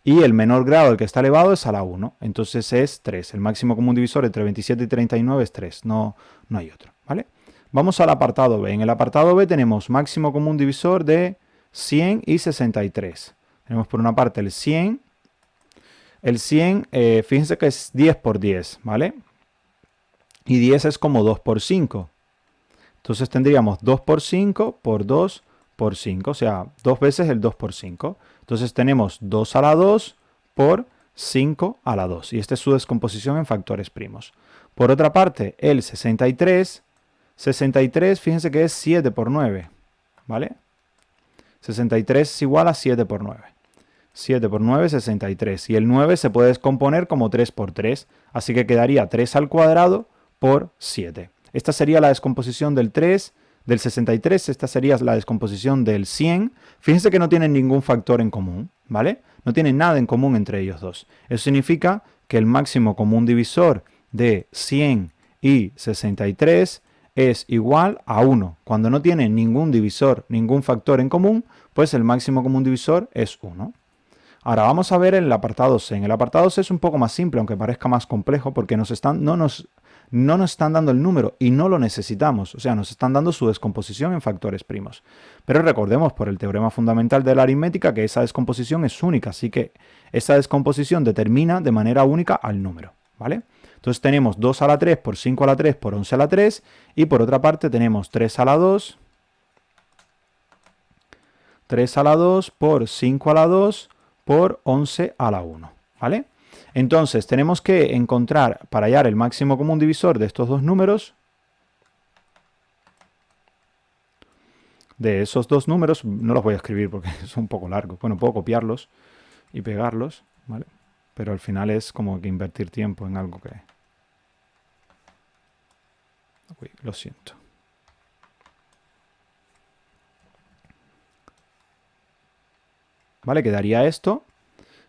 Y el menor grado, el que está elevado, es a la 1. Entonces es 3. El máximo común divisor entre 27 y 39 es 3. No hay otro, ¿vale? Vamos al apartado B. En el apartado B tenemos máximo común divisor de 100 y 63. Tenemos por una parte el 100. El 100, fíjense que es 10 por 10, ¿vale? Y 10 es como 2 por 5. Entonces tendríamos 2 por 5 por 2 por 5. O sea, 2 veces el 2 por 5. Entonces tenemos 2 a la 2 por 5 a la 2. Y esta es su descomposición en factores primos. Por otra parte, el 63, fíjense que es 7 por 9. ¿Vale? 63 es igual a 7 por 9. 7 por 9, 63. Y el 9 se puede descomponer como 3 por 3. Así que quedaría 3 al cuadrado por 7. Esta sería la descomposición del 3, del 63. Esta sería la descomposición del 100. Fíjense que no tienen ningún factor en común, ¿vale? No tienen nada en común entre ellos dos. Eso significa que el máximo común divisor de 100 y 63 es igual a 1. Cuando no tienen ningún divisor, ningún factor en común, pues el máximo común divisor es 1. Ahora vamos a ver el apartado C. En el apartado C es un poco más simple, aunque parezca más complejo, porque no nos están dando el número y no lo necesitamos. O sea, nos están dando su descomposición en factores primos. Pero recordemos por el teorema fundamental de la aritmética que esa descomposición es única, así que esa descomposición determina de manera única al número, ¿vale? Entonces tenemos 2 a la 3 por 5 a la 3 por 11 a la 3 y por otra parte tenemos 3 a la 2, 3 a la 2 por 5 a la 2 por 11 a la 1, ¿vale? Entonces, tenemos que encontrar, para hallar el máximo común divisor de estos dos números, de esos dos números, no los voy a escribir porque son un poco largos. Bueno, puedo copiarlos y pegarlos, ¿vale? Pero al final es como que invertir tiempo en algo que... Uy, lo siento. ¿Vale? Quedaría esto.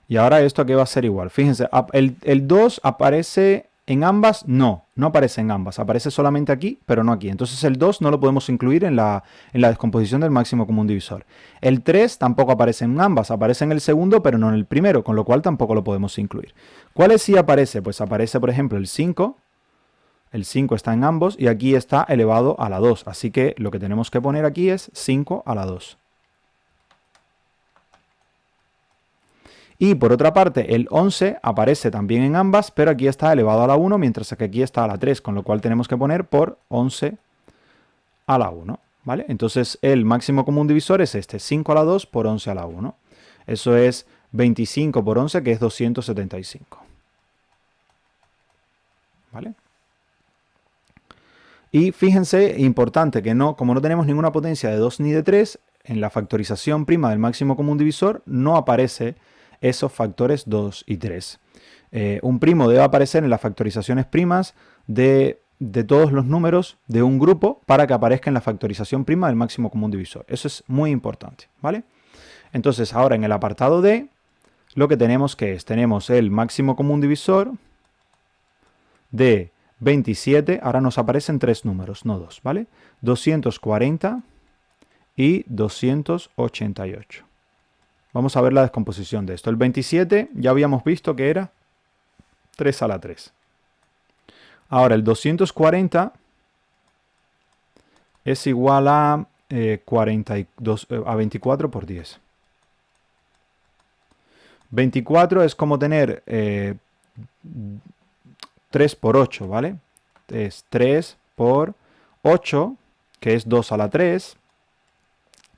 Y ahora esto aquí va a ser igual. Fíjense, el 2 aparece en ambas. No aparece en ambas. Aparece solamente aquí, pero no aquí. Entonces el 2 no lo podemos incluir en la descomposición del máximo común divisor. El 3 tampoco aparece en ambas. Aparece en el segundo, pero no en el primero, con lo cual tampoco lo podemos incluir. ¿Cuáles sí aparece? Pues aparece, por ejemplo, el 5. El 5 está en ambos y aquí está elevado a la 2. Así que lo que tenemos que poner aquí es 5 a la 2. Y por otra parte, el 11 aparece también en ambas, pero aquí está elevado a la 1, mientras que aquí está a la 3, con lo cual tenemos que poner por 11 a la 1, ¿vale? Entonces el máximo común divisor es este, 5 a la 2 por 11 a la 1. Eso es 25 por 11, que es 275. ¿Vale? Y fíjense, importante, que como no tenemos ninguna potencia de 2 ni de 3, en la factorización prima del máximo común divisor no aparece esos factores 2 y 3. Un primo debe aparecer en las factorizaciones primas de todos los números de un grupo para que aparezca en la factorización prima del máximo común divisor. Eso es muy importante, ¿vale? Entonces, ahora en el apartado D, lo que tenemos tenemos el máximo común divisor de 27, ahora nos aparecen tres números, no dos, ¿vale? 240 y 288. Vamos a ver la descomposición de esto. El 27 ya habíamos visto que era 3 a la 3. Ahora el 240 es igual a, 24 por 10. 24 es como tener 3 por 8, ¿vale? Es 3 por 8, que es 2 a la 3.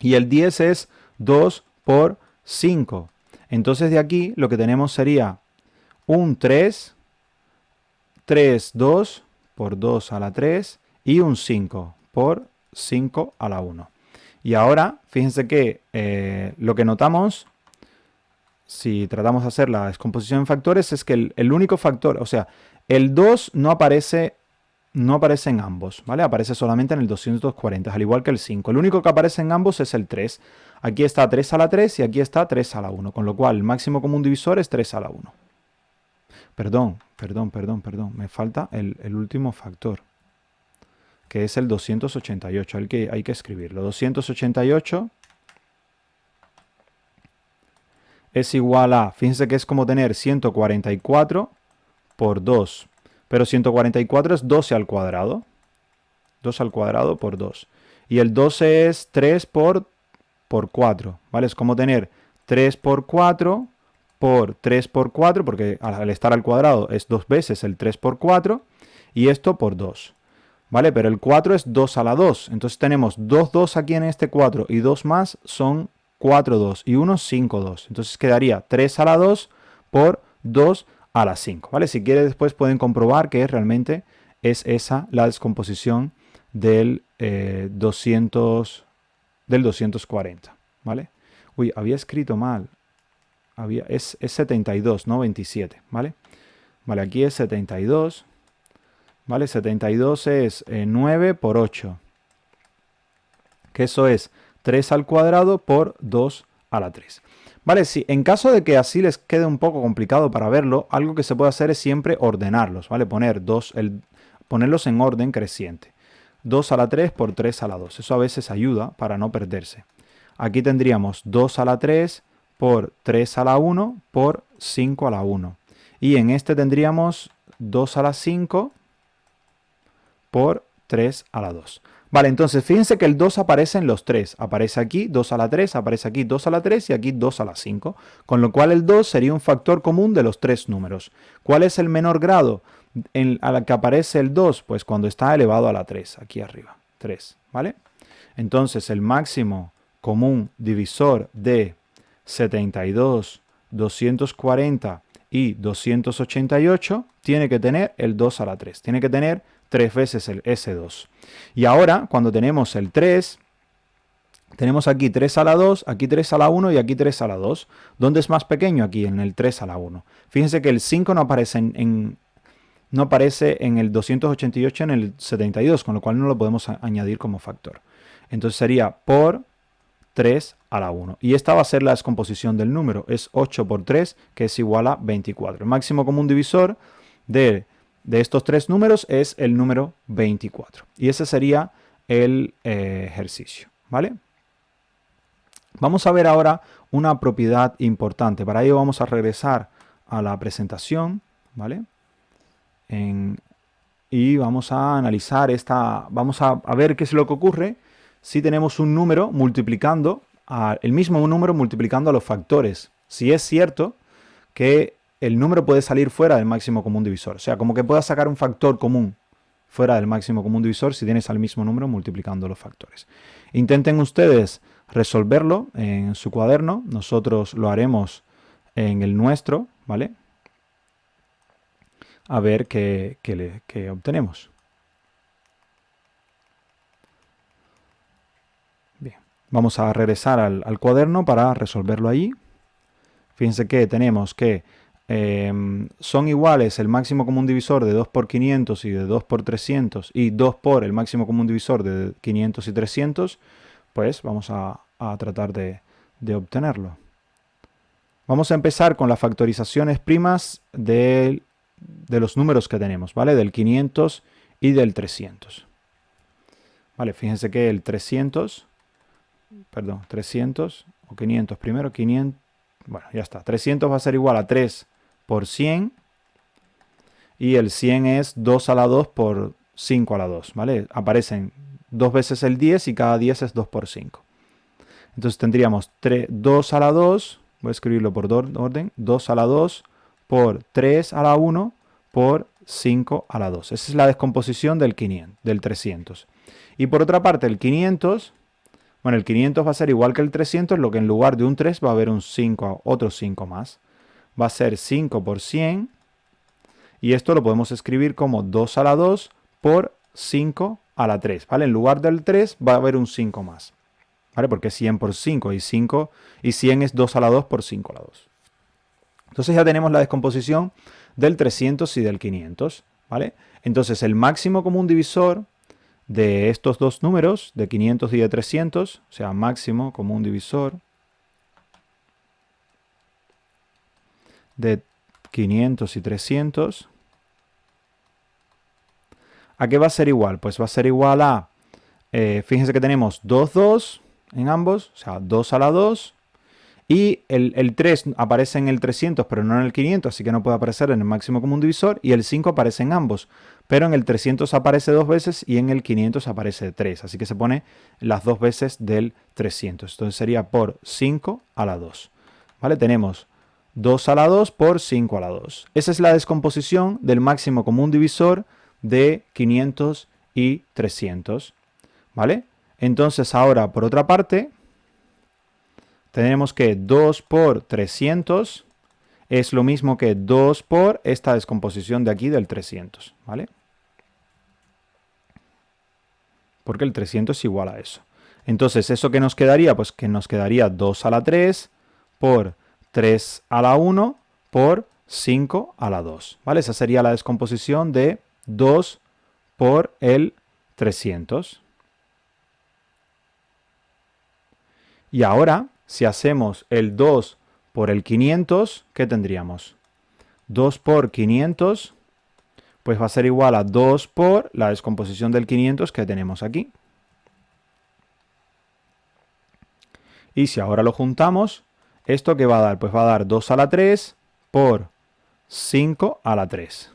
Y el 10 es 2 por 5. Entonces de aquí lo que tenemos sería un 3, 3, 2 por 2 a la 3 y un 5 por 5 a la 1. Y ahora, fíjense que lo que notamos, si tratamos de hacer la descomposición en factores, es que el único factor, o sea, el 2 no aparece en ambos, ¿vale? Aparece solamente en el 240, al igual que el 5. El único que aparece en ambos es el 3. Aquí está 3 a la 3 y aquí está 3 a la 1, con lo cual el máximo común divisor es 3 a la 1. Perdón. Me falta el último factor, que es el 288. Hay que escribirlo. 288 es igual a, fíjense que es como tener 144 por 2. Pero 144 es 12 al cuadrado. 2 al cuadrado por 2. Y el 12 es 3 por 4, ¿vale? Es como tener 3 por 4 por 3 por 4, porque al estar al cuadrado es 2 veces el 3 por 4, y esto por 2, ¿vale? Pero el 4 es 2 a la 2, entonces tenemos 2 2 aquí en este 4, y 2 más son 4 2, y 1 5 2, entonces quedaría 3 a la 2 por 2 a la 5, ¿vale? Si quieren después pueden comprobar que realmente es esa la descomposición del 240, ¿vale? Uy, había escrito mal. Es 72, no 27, ¿vale? Vale, aquí es 72, ¿vale? 72 es 9 por 8, que eso es 3 al cuadrado por 2 a la 3. Vale, si en caso de que así les quede un poco complicado para verlo, algo que se puede hacer es siempre ordenarlos, ¿vale? Ponerlos en orden creciente. 2 a la 3 por 3 a la 2. Eso a veces ayuda para no perderse. Aquí tendríamos 2 a la 3 por 3 a la 1 por 5 a la 1. Y en este tendríamos 2 a la 5 por 3 a la 2. Vale, entonces fíjense que el 2 aparece en los 3. Aparece aquí 2 a la 3, aparece aquí 2 a la 3 y aquí 2 a la 5. Con lo cual el 2 sería un factor común de los tres números. ¿Cuál es el menor grado a la que aparece el 2? Pues cuando está elevado a la 3, aquí arriba. 3, ¿vale? Entonces el máximo común divisor de 72, 240 y 288 tiene que tener el 2 a la 3. Tiene que tener 3 veces el S2. Y ahora, cuando tenemos el 3, tenemos aquí 3 a la 2, aquí 3 a la 1 y aquí 3 a la 2. ¿Dónde es más pequeño? Aquí, en el 3 a la 1. Fíjense que el 5 no aparece no aparece en el 288 en el 72, con lo cual no lo podemos añadir como factor. Entonces sería por 3 a la 1. Y esta va a ser la descomposición del número. Es 8 por 3, que es igual a 24. El máximo común divisor de estos tres números es el número 24. Y ese sería el ejercicio, ¿vale? Vamos a ver ahora una propiedad importante. Para ello vamos a regresar a la presentación, ¿vale? Y vamos a analizar vamos a ver qué es lo que ocurre si tenemos un número multiplicando, el mismo número multiplicando a los factores. Si es cierto que el número puede salir fuera del máximo común divisor. O sea, como que puedas sacar un factor común fuera del máximo común divisor si tienes al mismo número multiplicando los factores. Intenten ustedes resolverlo en su cuaderno. Nosotros lo haremos en el nuestro, ¿vale? A ver qué obtenemos. Bien, vamos a regresar al cuaderno para resolverlo allí. Fíjense que tenemos que son iguales el máximo común divisor de 2 por 500 y de 2 por 300 y 2 por el máximo común divisor de 500 y 300, pues vamos a tratar de obtenerlo. Vamos a empezar con las factorizaciones primas de los números que tenemos, ¿vale? Del 500 y del 300. Vale, fíjense que el 300 o 500 primero, 500, bueno, ya está. 300 va a ser igual a 3 por 100 y el 100 es 2 a la 2 por 5 a la 2, ¿vale? Aparecen dos veces el 10 y cada 10 es 2 por 5. Entonces tendríamos 2 a la 2, voy a escribirlo por orden, 2 a la 2 por 3 a la 1 por 5 a la 2. Esa es la descomposición del 300. Y por otra parte, el 500, bueno, el 500 va a ser igual que el 300, lo que en lugar de un 3 va a haber un 5, otro 5 más. Va a ser 5 por 100. Y esto lo podemos escribir como 2 a la 2 por 5 a la 3, ¿vale? En lugar del 3 va a haber un 5 más, ¿vale? Porque es 100 por 5 y 100 es 2 a la 2 por 5 a la 2. Entonces ya tenemos la descomposición del 300 y del 500, ¿vale? Entonces el máximo común divisor de estos dos números, de 500 y de 300, o sea, máximo común divisor de 500 y 300, ¿a qué va a ser igual? Pues va a ser igual a, fíjense que tenemos 2 en ambos, o sea, 2 a la 2, Y el 3 aparece en el 300, pero no en el 500, así que no puede aparecer en el máximo común divisor. Y el 5 aparece en ambos, pero en el 300 aparece 2 veces y en el 500 aparece 3. Así que se pone las 2 veces del 300. Entonces sería por 5 a la 2. ¿Vale? Tenemos 2 a la 2 por 5 a la 2. Esa es la descomposición del máximo común divisor de 500 y 300. ¿Vale? Entonces ahora, por otra parte, tenemos que 2 por 300 es lo mismo que 2 por esta descomposición de aquí del 300, ¿vale? Porque el 300 es igual a eso. Entonces, ¿eso qué nos quedaría? Pues que nos quedaría 2 a la 3 por 3 a la 1 por 5 a la 2, ¿vale? Esa sería la descomposición de 2 por el 300. Y ahora, si hacemos el 2 por el 500, ¿qué tendríamos? 2 por 500, pues va a ser igual a 2 por la descomposición del 500 que tenemos aquí. Y si ahora lo juntamos, ¿esto qué va a dar? Pues va a dar 2 a la 3 por 5 a la 3.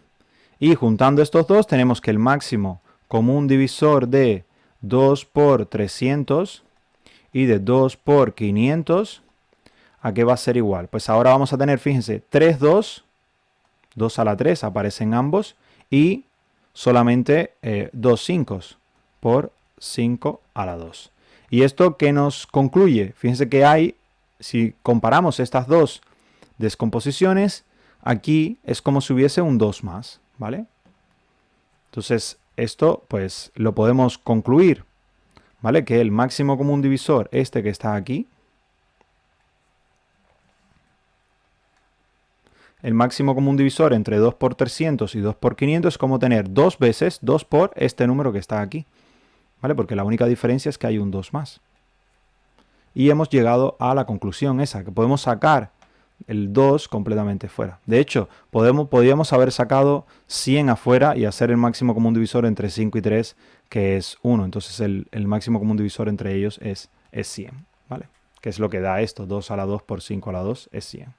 Y juntando estos dos tenemos que el máximo común divisor de 2 por 300 y de 2 por 500, ¿a qué va a ser igual? Pues ahora vamos a tener, fíjense, 3, 2, 2 a la 3 aparecen ambos y solamente 2 5 por 5 a la 2. ¿Y esto qué nos concluye? Fíjense que hay, si comparamos estas dos descomposiciones, aquí es como si hubiese un 2 más, ¿vale? Entonces, esto pues lo podemos concluir, ¿vale? Que el máximo común divisor, este que está aquí, el máximo común divisor entre 2 por 300 y 2 por 500 es como tener 2 veces 2 por este número que está aquí, ¿vale? Porque la única diferencia es que hay un 2 más. Y hemos llegado a la conclusión esa, que podemos sacar el 2 completamente fuera. De hecho, podríamos haber sacado 100 afuera y hacer el máximo común divisor entre 5 y 3, que es 1. Entonces el máximo común divisor entre ellos es 100, ¿vale? Que es lo que da esto, 2 a la 2 por 5 a la 2 es 100.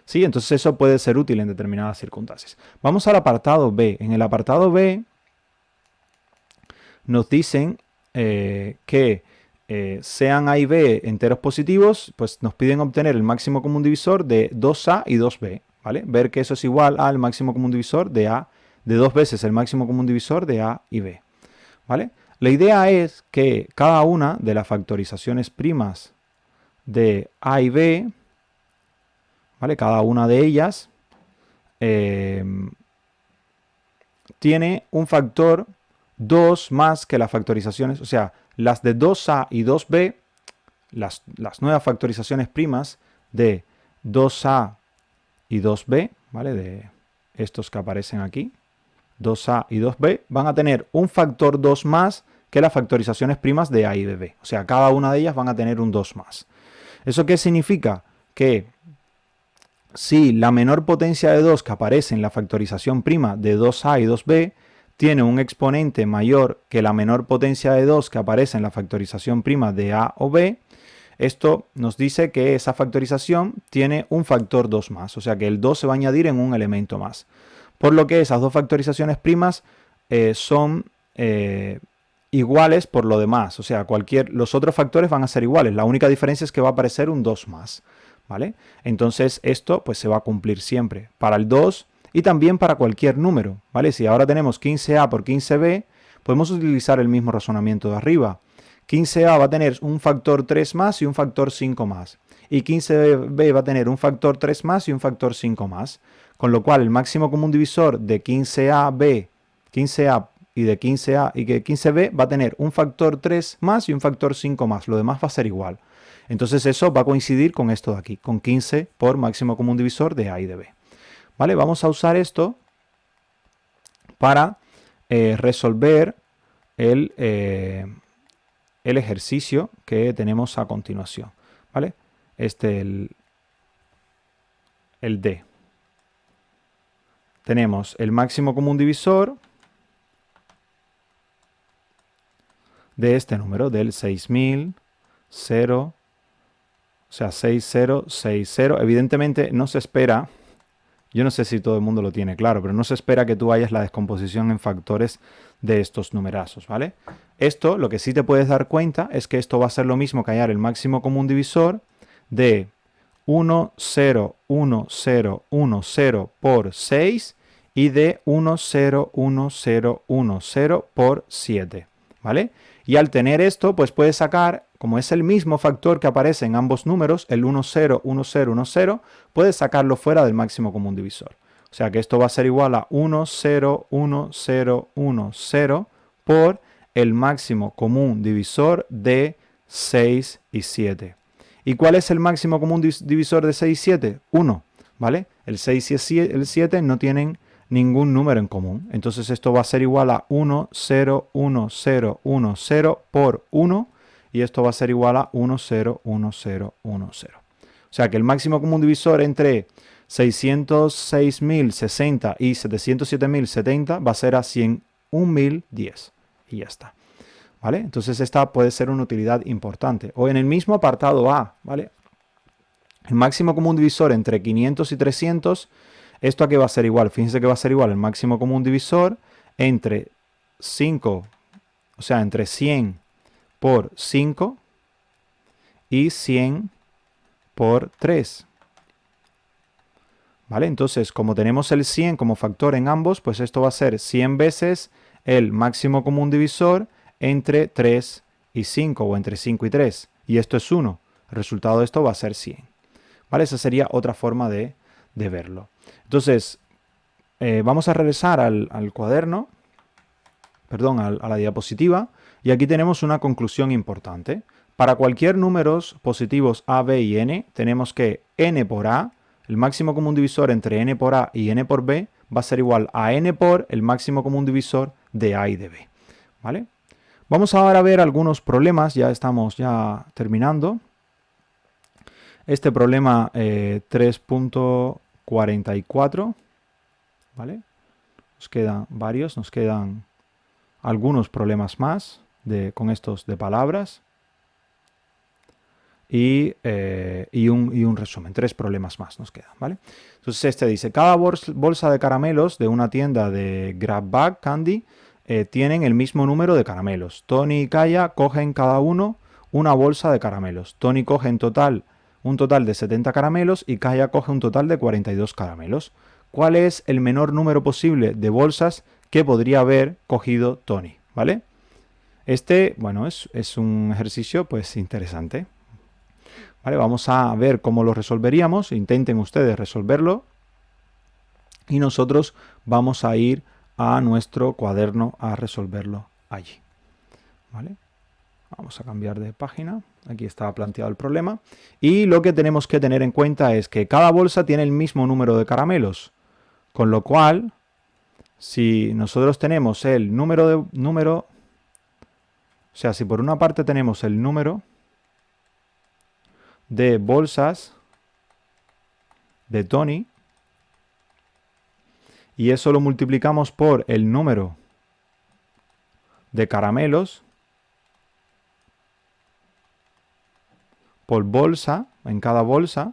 Sí, entonces eso puede ser útil en determinadas circunstancias. Vamos al apartado B. En el apartado B nos dicen que sean A y B enteros positivos, pues nos piden obtener el máximo común divisor de 2A y 2B, ¿vale? Ver que eso es igual al máximo común divisor de A, de 2 veces el máximo común divisor de A y B, ¿vale? La idea es que cada una de las factorizaciones primas de A y B, ¿vale? Cada una de ellas tiene un factor 2 más que las factorizaciones, o sea, las de 2A y 2B, las nuevas factorizaciones primas de 2A y 2B, ¿vale? De estos que aparecen aquí, 2A y 2B, van a tener un factor 2 más que las factorizaciones primas de A y de B. O sea, cada una de ellas van a tener un 2 más. ¿Eso qué significa? Que si la menor potencia de 2 que aparece en la factorización prima de 2A y 2B tiene un exponente mayor que la menor potencia de 2 que aparece en la factorización prima de A o B, esto nos dice que esa factorización tiene un factor 2 más, o sea que el 2 se va a añadir en un elemento más. Por lo que esas dos factorizaciones primas son iguales por lo demás, o sea, los otros factores van a ser iguales, la única diferencia es que va a aparecer un 2 más, ¿vale? Entonces esto pues se va a cumplir siempre para el 2 y también para cualquier número, ¿vale? Si ahora tenemos 15A por 15B, podemos utilizar el mismo razonamiento de arriba. 15A va a tener un factor 3 más y un factor 5 más. Y 15B va a tener un factor 3 más y un factor 5 más. Con lo cual el máximo común divisor de 15AB, 15A y de 15A y de 15B va a tener un factor 3 más y un factor 5 más. Lo demás va a ser igual. Entonces eso va a coincidir con esto de aquí, con 15 por máximo común divisor de A y de B. ¿Vale? Vamos a usar esto para resolver el ejercicio que tenemos a continuación, ¿vale? El D. Tenemos el máximo común divisor de este número, del 6000, 0, O sea, 6060. Evidentemente no se espera, yo no sé si todo el mundo lo tiene claro, pero no se espera que tú hayas la descomposición en factores de estos numerazos, ¿vale? Esto, lo que sí te puedes dar cuenta es que esto va a ser lo mismo que hallar el máximo común divisor de 1, 0, 1, 0, 1, 0 por 6 y de 1, 0, 1, 0, 1, 0 por 7, ¿vale? Y al tener esto, pues puedes sacar, como es el mismo factor que aparece en ambos números, el 1, 0, 1, 0, 1, 0, puedes sacarlo fuera del máximo común divisor. O sea que esto va a ser igual a 1, 0, 1, 0, 1, 0 por el máximo común divisor de 6 y 7. ¿Y cuál es el máximo común divisor de 6 y 7? 1, ¿vale? El 6 y el 7 no tienen ningún número en común. Entonces esto va a ser igual a 1, 0, 1, 0, 1, 0 por 1. Y esto va a ser igual a 1, 0, 1, 0, 1, 0. O sea que el máximo común divisor entre 606.060 y 707.070 va a ser a 101.010. Y ya está. ¿Vale? Entonces esta puede ser una utilidad importante. O en el mismo apartado A, ¿vale? El máximo común divisor entre 500 y 300, ¿esto a qué va a ser igual? Fíjense que va a ser igual el máximo común divisor entre 5, o sea, entre 100 por 5 y 100 por 3. ¿Vale? Entonces, como tenemos el 100 como factor en ambos, pues esto va a ser 100 veces el máximo común divisor entre 3 y 5, o entre 5 y 3. Y esto es 1. El resultado de esto va a ser 100. ¿Vale? Esa sería otra forma de verlo. Entonces, vamos a regresar al cuaderno, perdón, a la diapositiva, y aquí tenemos una conclusión importante. Para cualquier números positivos a, b y n, tenemos que n por a, el máximo común divisor entre n por a y n por b, va a ser igual a n por el máximo común divisor de a y de b. ¿Vale? Vamos ahora a ver algunos problemas, ya estamos terminando. Este problema 3.44, ¿vale? Nos quedan varios, nos quedan algunos problemas más con estos de palabras y un resumen. 3 problemas más nos quedan, ¿vale? Entonces este dice, cada bolsa de caramelos de una tienda de Grab Bag Candy tienen el mismo número de caramelos. Tony y Kaya cogen cada uno una bolsa de caramelos. Tony coge un total de 70 caramelos y Kaya coge un total de 42 caramelos. ¿Cuál es el menor número posible de bolsas que podría haber cogido Tony? ¿Vale? Este, bueno, es un ejercicio pues interesante. ¿Vale? Vamos a ver cómo lo resolveríamos. Intenten ustedes resolverlo. Y nosotros vamos a ir a nuestro cuaderno a resolverlo allí. ¿Vale? Vamos a cambiar de página. Aquí está planteado el problema. Y lo que tenemos que tener en cuenta es que cada bolsa tiene el mismo número de caramelos. Con lo cual, si nosotros tenemos el número, o sea, si por una parte tenemos el número de bolsas de Tony y eso lo multiplicamos por el número de caramelos por bolsa, en cada bolsa,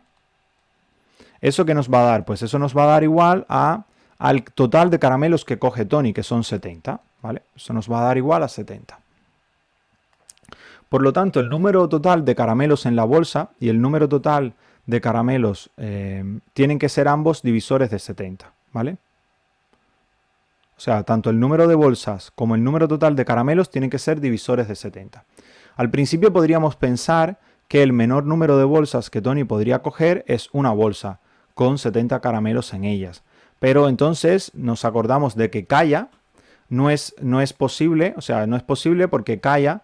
¿eso qué nos va a dar? Pues eso nos va a dar igual al total de caramelos que coge Tony, que son 70, ¿vale? Eso nos va a dar igual a 70. Por lo tanto, el número total de caramelos en la bolsa y el número total de caramelos tienen que ser ambos divisores de 70, ¿vale? O sea, tanto el número de bolsas como el número total de caramelos tienen que ser divisores de 70. Al principio podríamos pensar que el menor número de bolsas que Tony podría coger es una bolsa con 70 caramelos en ellas. Pero entonces nos acordamos de que Kaya no es posible, o sea, no es posible porque Kaya,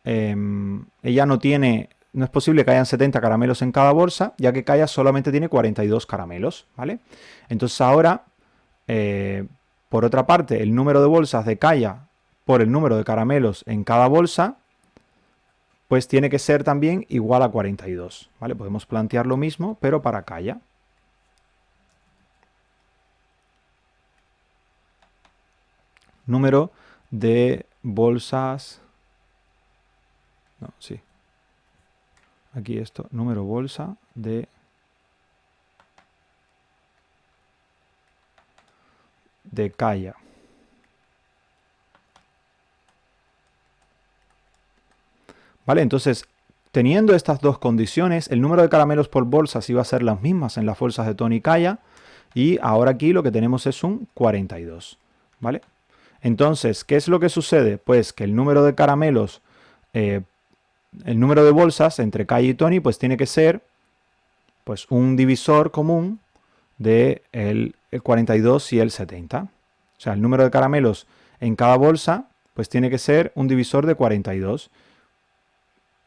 ella no es posible que hayan 70 caramelos en cada bolsa, ya que Kaya solamente tiene 42 caramelos, ¿vale? Entonces ahora, por otra parte, el número de bolsas de Kaya por el número de caramelos en cada bolsa, pues tiene que ser también igual a 42, ¿vale? Podemos plantear lo mismo, pero para Kaya. Número de bolsas... No, sí. aquí esto, número bolsa de Kaya. ¿Vale? Entonces, teniendo estas dos condiciones, el número de caramelos por bolsas iba a ser las mismas en las bolsas de Tony y Kaya. Y ahora aquí lo que tenemos es un 42. ¿Vale? Entonces, ¿qué es lo que sucede? Pues que el número de caramelos, el número de bolsas entre Kaya y Tony, pues tiene que ser pues, un divisor común de el 42 y el 70. O sea, el número de caramelos en cada bolsa, pues tiene que ser un divisor de 42.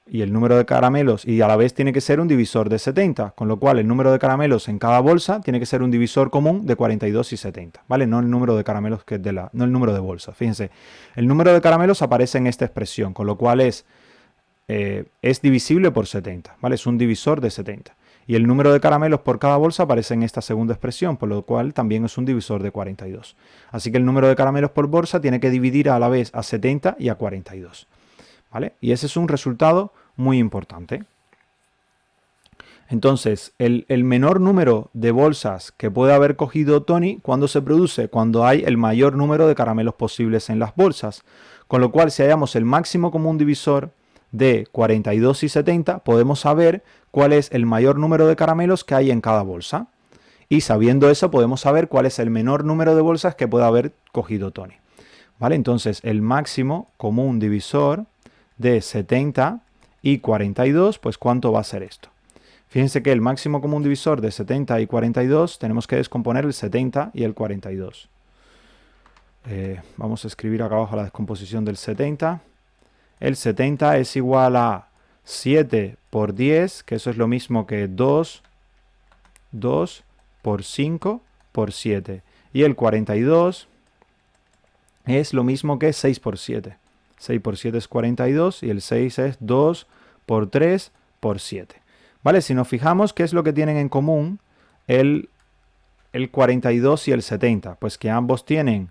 Y el número de caramelos, y a la vez tiene que ser un divisor de 70, con lo cual el número de caramelos en cada bolsa tiene que ser un divisor común de 42 y 70, ¿vale? No el número de caramelos que es no el número de bolsas. Fíjense, el número de caramelos aparece en esta expresión, con lo cual es divisible por 70, ¿vale? Es un divisor de 70. Y el número de caramelos por cada bolsa aparece en esta segunda expresión, por lo cual también es un divisor de 42. Así que el número de caramelos por bolsa tiene que dividir a la vez a 70 y a 42. ¿Vale? Y ese es un resultado muy importante. Entonces, el menor número de bolsas que puede haber cogido Tony, ¿cuándo se produce? Cuando hay el mayor número de caramelos posibles en las bolsas. Con lo cual, si hallamos el máximo común divisor de 42 y 70, podemos saber cuál es el mayor número de caramelos que hay en cada bolsa. Y sabiendo eso, podemos saber cuál es el menor número de bolsas que puede haber cogido Tony. ¿Vale? Entonces, el máximo común divisor de 70 y 42, pues ¿cuánto va a ser esto? Fíjense que el máximo común divisor de 70 y 42 tenemos que descomponer el 70 y el 42. Vamos a escribir acá abajo la descomposición del 70. El 70 es igual a 7 por 10, que eso es lo mismo que 2 por 5 por 7. Y el 42 es lo mismo que 6 por 7. 6 por 7 es 42 y el 6 es 2 por 3 por 7. ¿Vale? Si nos fijamos, ¿qué es lo que tienen en común el 42 y el 70? Pues que ambos tienen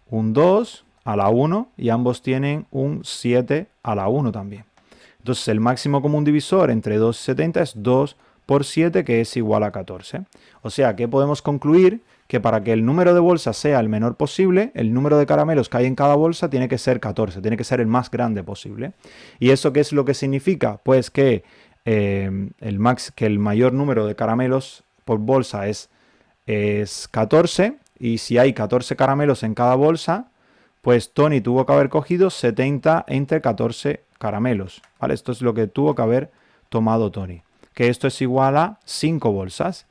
un 2 a la 1 y ambos tienen un 7 a la 1 también. Entonces el máximo común divisor entre 2 y 70 es 2 por 7, que es igual a 14. O sea que podemos concluir que para que el número de bolsas sea el menor posible, el número de caramelos que hay en cada bolsa tiene que ser 14, tiene que ser el más grande posible. ¿Y eso qué es lo que significa? Pues que el mayor número de caramelos por bolsa es 14, y si hay 14 caramelos en cada bolsa, pues Tony tuvo que haber cogido 70 entre 14 caramelos. ¿Vale? Esto es lo que tuvo que haber tomado Tony, que esto es igual a 5 bolsas.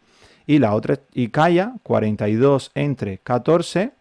Y la otra, y Kaya, 42 entre 14,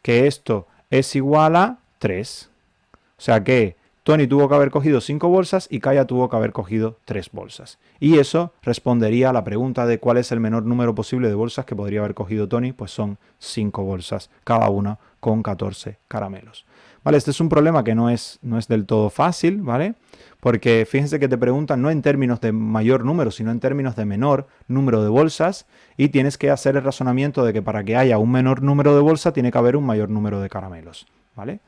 que esto es igual a 3. O sea que Tony tuvo que haber cogido 5 bolsas y Kaya tuvo que haber cogido 3 bolsas. Y eso respondería a la pregunta de cuál es el menor número posible de bolsas que podría haber cogido Tony, pues son 5 bolsas, cada una con 14 caramelos. ¿Vale? Este es un problema que no es del todo fácil, ¿vale? Porque fíjense que te preguntan no en términos de mayor número, sino en términos de menor número de bolsas, y tienes que hacer el razonamiento de que para que haya un menor número de bolsas tiene que haber un mayor número de caramelos, ¿vale?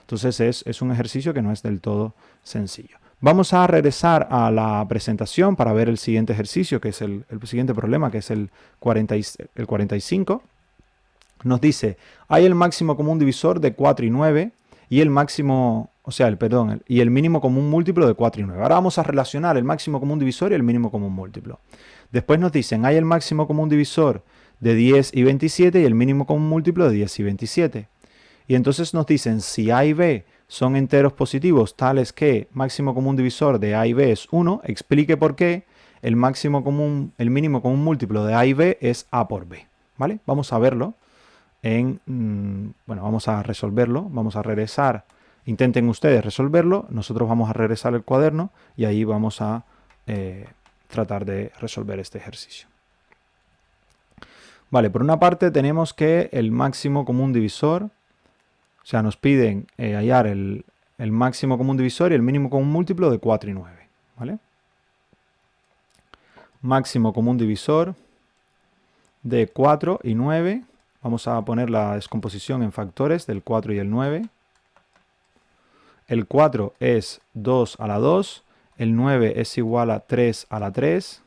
Entonces es un ejercicio que no es del todo sencillo. Vamos a regresar a la presentación para ver el siguiente ejercicio, que es el siguiente problema, que es el 45. Nos dice, hay el máximo común divisor de 4 y 9 y el máximo, y el mínimo común múltiplo de 4 y 9. Ahora vamos a relacionar el máximo común divisor y el mínimo común múltiplo. Después nos dicen, hay el máximo común divisor de 10 y 27 y el mínimo común múltiplo de 10 y 27. Y entonces nos dicen, si A y B son enteros positivos tales que máximo común divisor de A y B es 1, explique por qué el mínimo común múltiplo de A y B es A por B. ¿Vale? Vamos a verlo. Vamos a resolverlo. Vamos a regresar. Intenten ustedes resolverlo. Nosotros vamos a regresar al cuaderno y ahí vamos a tratar de resolver este ejercicio. Vale, por una parte tenemos que el máximo común divisor, o sea, nos piden hallar el máximo común divisor y el mínimo común múltiplo de 4 y 9. ¿Vale? Máximo común divisor de 4 y 9. Vamos a poner la descomposición en factores del 4 y el 9. El 4 es 2 a la 2, el 9 es igual a 3 a la 3.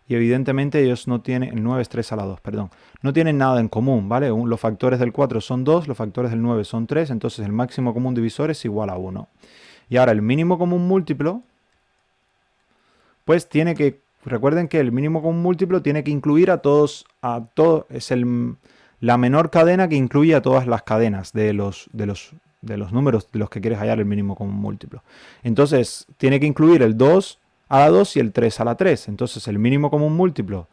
Y evidentemente ellos no tienen, el 9 es 3 a la 2, perdón. No tienen nada en común, ¿vale? Los factores del 4 son 2, los factores del 9 son 3, entonces el máximo común divisor es igual a 1. Y ahora el mínimo común múltiplo, pues tiene que, recuerden que el mínimo común múltiplo tiene que incluir a todos, es la menor cadena que incluye a todas las cadenas de los números de los que quieres hallar el mínimo común múltiplo. Entonces, tiene que incluir el 2 a la 2 y el 3 a la 3. Entonces, el mínimo común múltiplo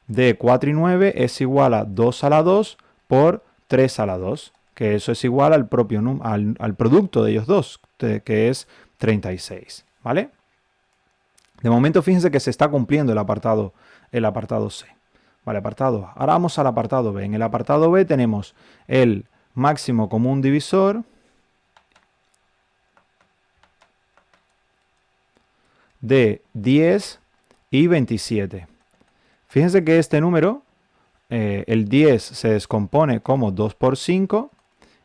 de 4 y 9 es igual a 2 a la 2 por 3 a la 2, que eso es igual al propio al producto de ellos dos, que es 36, ¿vale? De momento, fíjense que se está cumpliendo el apartado C. Vale, apartado A. Ahora vamos al apartado B. En el apartado B tenemos el máximo común divisor de 10 y 27. Fíjense que este número, el 10 se descompone como 2 por 5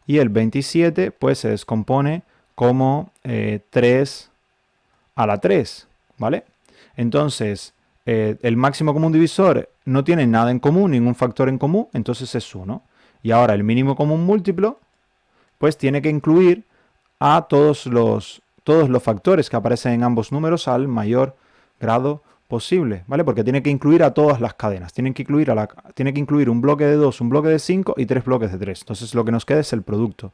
y el 27 pues se descompone como 3 a la 3, ¿vale? Entonces, el máximo común divisor no tiene nada en común, ningún factor en común, entonces es 1. Y ahora el mínimo común múltiplo, pues tiene que incluir a todos los factores que aparecen en ambos números al mayor grado posible, ¿vale? Porque tiene que incluir a todas las cadenas. Tiene que incluir un bloque de 2, un bloque de 5 y 3 bloques de 3. Entonces lo que nos queda es el producto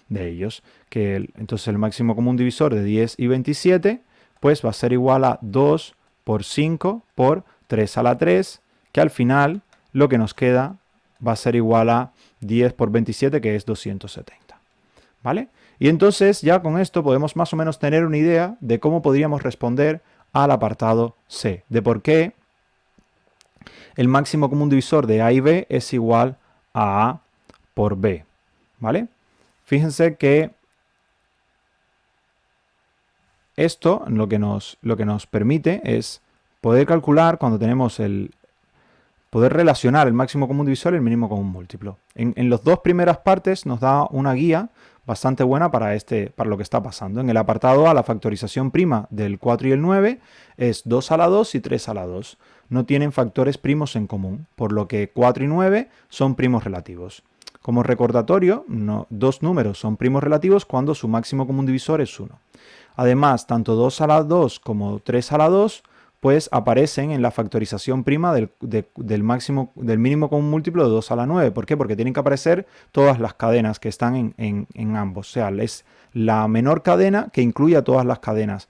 de ellos. Entonces el máximo común divisor de 10 y 27 pues va a ser igual a 2 por 5 por 3 a la 3, que al final lo que nos queda va a ser igual a 10 por 27, que es 270. ¿Vale? Y entonces ya con esto podemos más o menos tener una idea de cómo podríamos responder al apartado C, de por qué el máximo común divisor de A y B es igual a A por B. ¿Vale? Fíjense que esto lo que nos permite es poder calcular cuando tenemos poder relacionar el máximo común divisor y el mínimo común múltiplo. En las dos primeras partes nos da una guía bastante buena para lo que está pasando. En el apartado A, la factorización prima del 4 y el 9 es 2 a la 2 y 3 a la 2. No tienen factores primos en común, por lo que 4 y 9 son primos relativos. Como recordatorio, dos números son primos relativos cuando su máximo común divisor es 1. Además, tanto 2 a la 2 como 3 a la 2 pues aparecen en la factorización prima del mínimo común múltiplo de 2 a la 9. ¿Por qué? Porque tienen que aparecer todas las cadenas que están en ambos. O sea, es la menor cadena que incluye a todas las cadenas,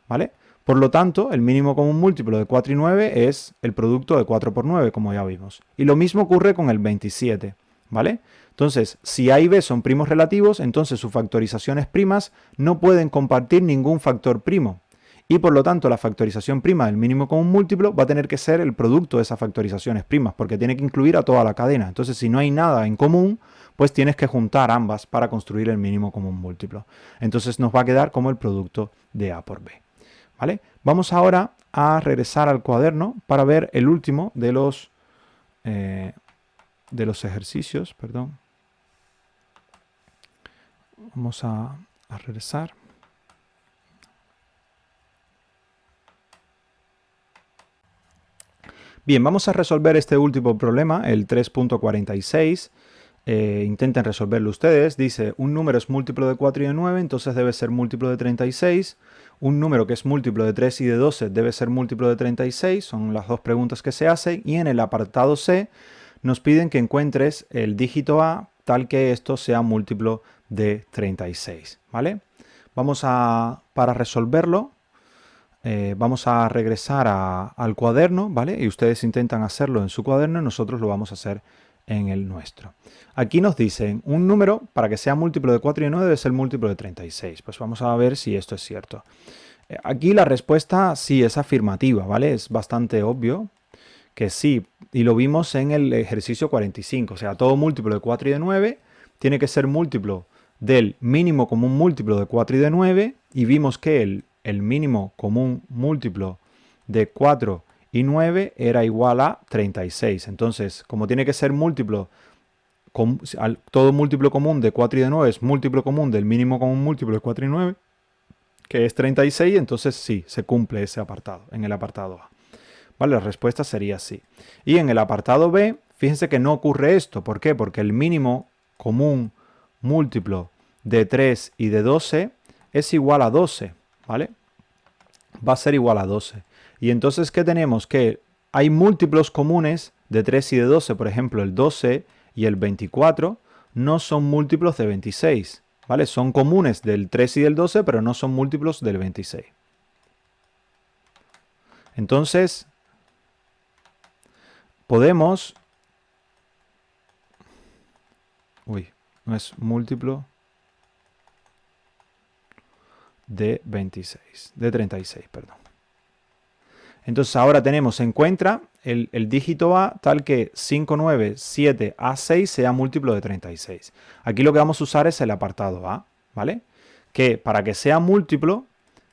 ¿vale? Por lo tanto, el mínimo común múltiplo de 4 y 9 es el producto de 4 por 9, como ya vimos. Y lo mismo ocurre con el 27, ¿vale? Entonces, si A y B son primos relativos, entonces sus factorizaciones primas no pueden compartir ningún factor primo. Y por lo tanto, la factorización prima del mínimo común múltiplo va a tener que ser el producto de esas factorizaciones primas, porque tiene que incluir a toda la cadena. Entonces, si no hay nada en común, pues tienes que juntar ambas para construir el mínimo común múltiplo. Entonces nos va a quedar como el producto de A por B. ¿Vale? Vamos ahora a regresar al cuaderno para ver el último de los ejercicios. Perdón. Vamos a regresar. Bien, vamos a resolver este último problema, el 3.46. Intenten resolverlo ustedes. Dice, un número es múltiplo de 4 y de 9, entonces debe ser múltiplo de 36. Un número que es múltiplo de 3 y de 12 debe ser múltiplo de 36. Son las dos preguntas que se hacen. Y en el apartado C nos piden que encuentres el dígito A tal que esto sea múltiplo de 36. ¿Vale? Para resolverlo, vamos a regresar al cuaderno, ¿vale? Y ustedes intentan hacerlo en su cuaderno y nosotros lo vamos a hacer en el nuestro. Aquí nos dicen, un número para que sea múltiplo de 4 y de 9 debe ser múltiplo de 36. Pues vamos a ver si esto es cierto. Aquí la respuesta sí es afirmativa, ¿vale? Es bastante obvio que sí. Y lo vimos en el ejercicio 45. O sea, todo múltiplo de 4 y de 9 tiene que ser múltiplo del mínimo común múltiplo de 4 y de 9. Y vimos que el mínimo común múltiplo de 4 y 9 era igual a 36. Entonces, como tiene que ser múltiplo, todo múltiplo común de 4 y de 9 es múltiplo común del mínimo común múltiplo de 4 y 9, que es 36, entonces sí, se cumple ese apartado, en el apartado A. ¿Vale? La respuesta sería sí. Y en el apartado B, fíjense que no ocurre esto. ¿Por qué? Porque el mínimo común múltiplo de 3 y de 12 es igual a 12, ¿vale? Va a ser igual a 12. Y entonces, ¿qué tenemos? Que hay múltiplos comunes de 3 y de 12. Por ejemplo, el 12 y el 24 no son múltiplos de 26, ¿vale? Son comunes del 3 y del 12, pero no son múltiplos del 26. Entonces, podemos... Uy, no es múltiplo de 26, de 36, perdón. Entonces ahora tenemos, encuentra el dígito A tal que 597A6 sea múltiplo de 36. Aquí lo que vamos a usar es el apartado A, ¿vale? Que para que sea múltiplo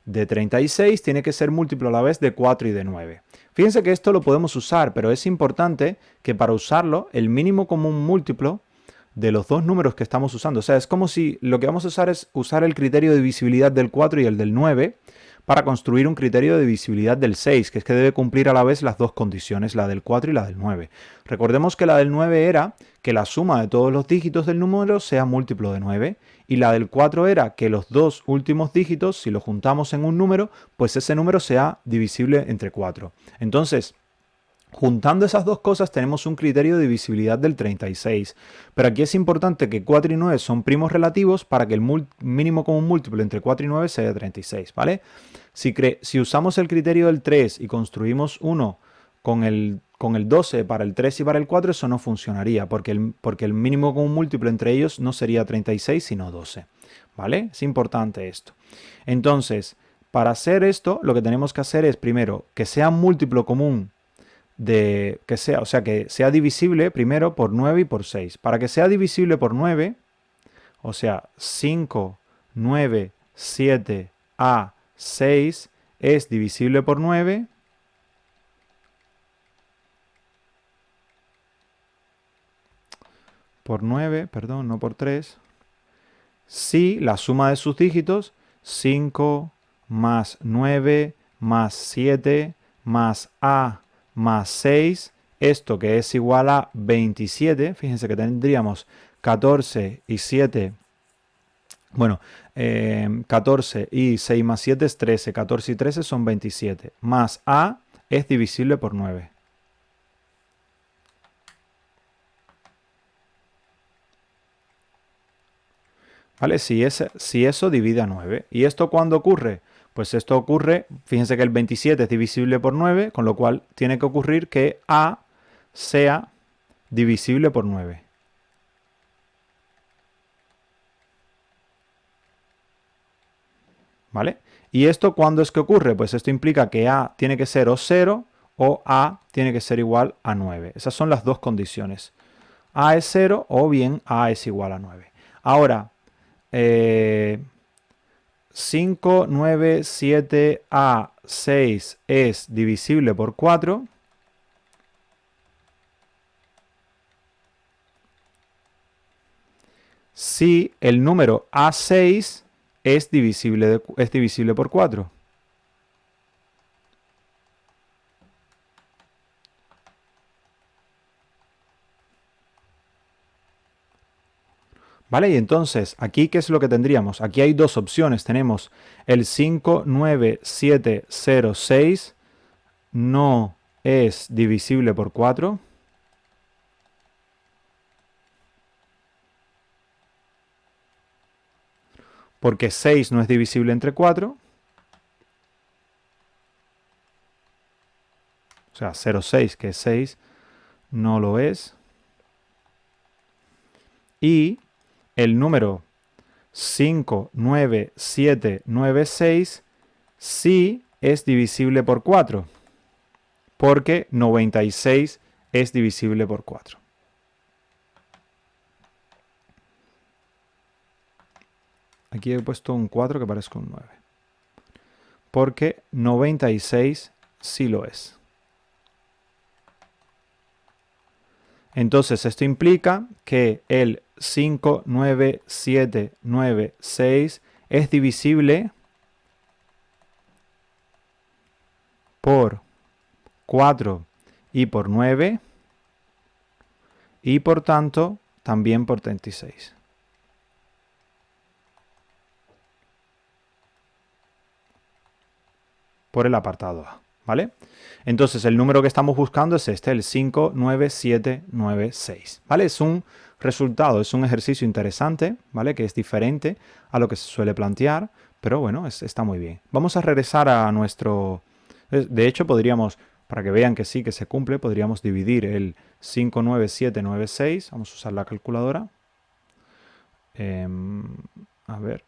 de 36 tiene que ser múltiplo a la vez de 4 y de 9. Fíjense que esto lo podemos usar, pero es importante que para usarlo el mínimo común múltiplo de los dos números que estamos usando, o sea, es como si lo que vamos a usar es usar el criterio de divisibilidad del 4 y el del 9 para construir un criterio de divisibilidad del 6, que es que debe cumplir a la vez las dos condiciones, la del 4 y la del 9. Recordemos que la del 9 era que la suma de todos los dígitos del número sea múltiplo de 9, y la del 4 era que los dos últimos dígitos, si los juntamos en un número, pues ese número sea divisible entre 4. Entonces, juntando esas dos cosas tenemos un criterio de divisibilidad del 36. Pero aquí es importante que 4 y 9 son primos relativos para que el mínimo común múltiplo entre 4 y 9 sea de 36, ¿vale? Si usamos el criterio del 3 y construimos uno con el 12 para el 3 y para el 4, eso no funcionaría, porque el mínimo común múltiplo entre ellos no sería 36, sino 12, ¿vale? Es importante esto. Entonces, para hacer esto, lo que tenemos que hacer es, primero, que sea un múltiplo común que sea divisible primero por 9 y por 6. Para que sea divisible por 9, o sea, 5, 9, 7, A, 6 es divisible por 9. Por 9, perdón, no por 3. Si la suma de sus dígitos, 5 más 9 más 7 más A más 6, esto que es igual a 27, fíjense que tendríamos 14 y 7, bueno, 14 y 6 más 7 es 13, 14 y 13 son 27, más A es divisible por 9. ¿Vale? Si eso divide a 9. ¿Y esto cuándo ocurre? Pues esto ocurre, fíjense que el 27 es divisible por 9, con lo cual tiene que ocurrir que A sea divisible por 9. ¿Vale? ¿Y esto cuándo es que ocurre? Pues esto implica que A tiene que ser o 0 o A tiene que ser igual a 9. Esas son las dos condiciones. A es 0 o bien A es igual a 9. Ahora, 5, 9, 7, A, 6 es divisible por 4. Si el número A6 es divisible por 4. ¿Vale? Y entonces, aquí, ¿qué es lo que tendríamos? Aquí hay dos opciones. Tenemos el 59706 no es divisible por 4. Porque 6 no es divisible entre 4. O sea, 0,6, que es 6, no lo es. Y el número 59796 sí es divisible por 4, porque 96 es divisible por 4. Aquí he puesto un 4 que parece un 9. Porque 96 sí lo es. Entonces esto implica que el 59796 es divisible por 4 y por 9 y por tanto también por 36. Por el apartado A, ¿vale? Entonces el número que estamos buscando es este, el 59796, ¿vale? Es un resultado, es un ejercicio interesante, ¿vale? Que es diferente a lo que se suele plantear, pero bueno, está muy bien. Vamos a regresar a nuestro... De hecho, podríamos, para que vean que sí, que se cumple, podríamos dividir el 59796, vamos a usar la calculadora. A ver.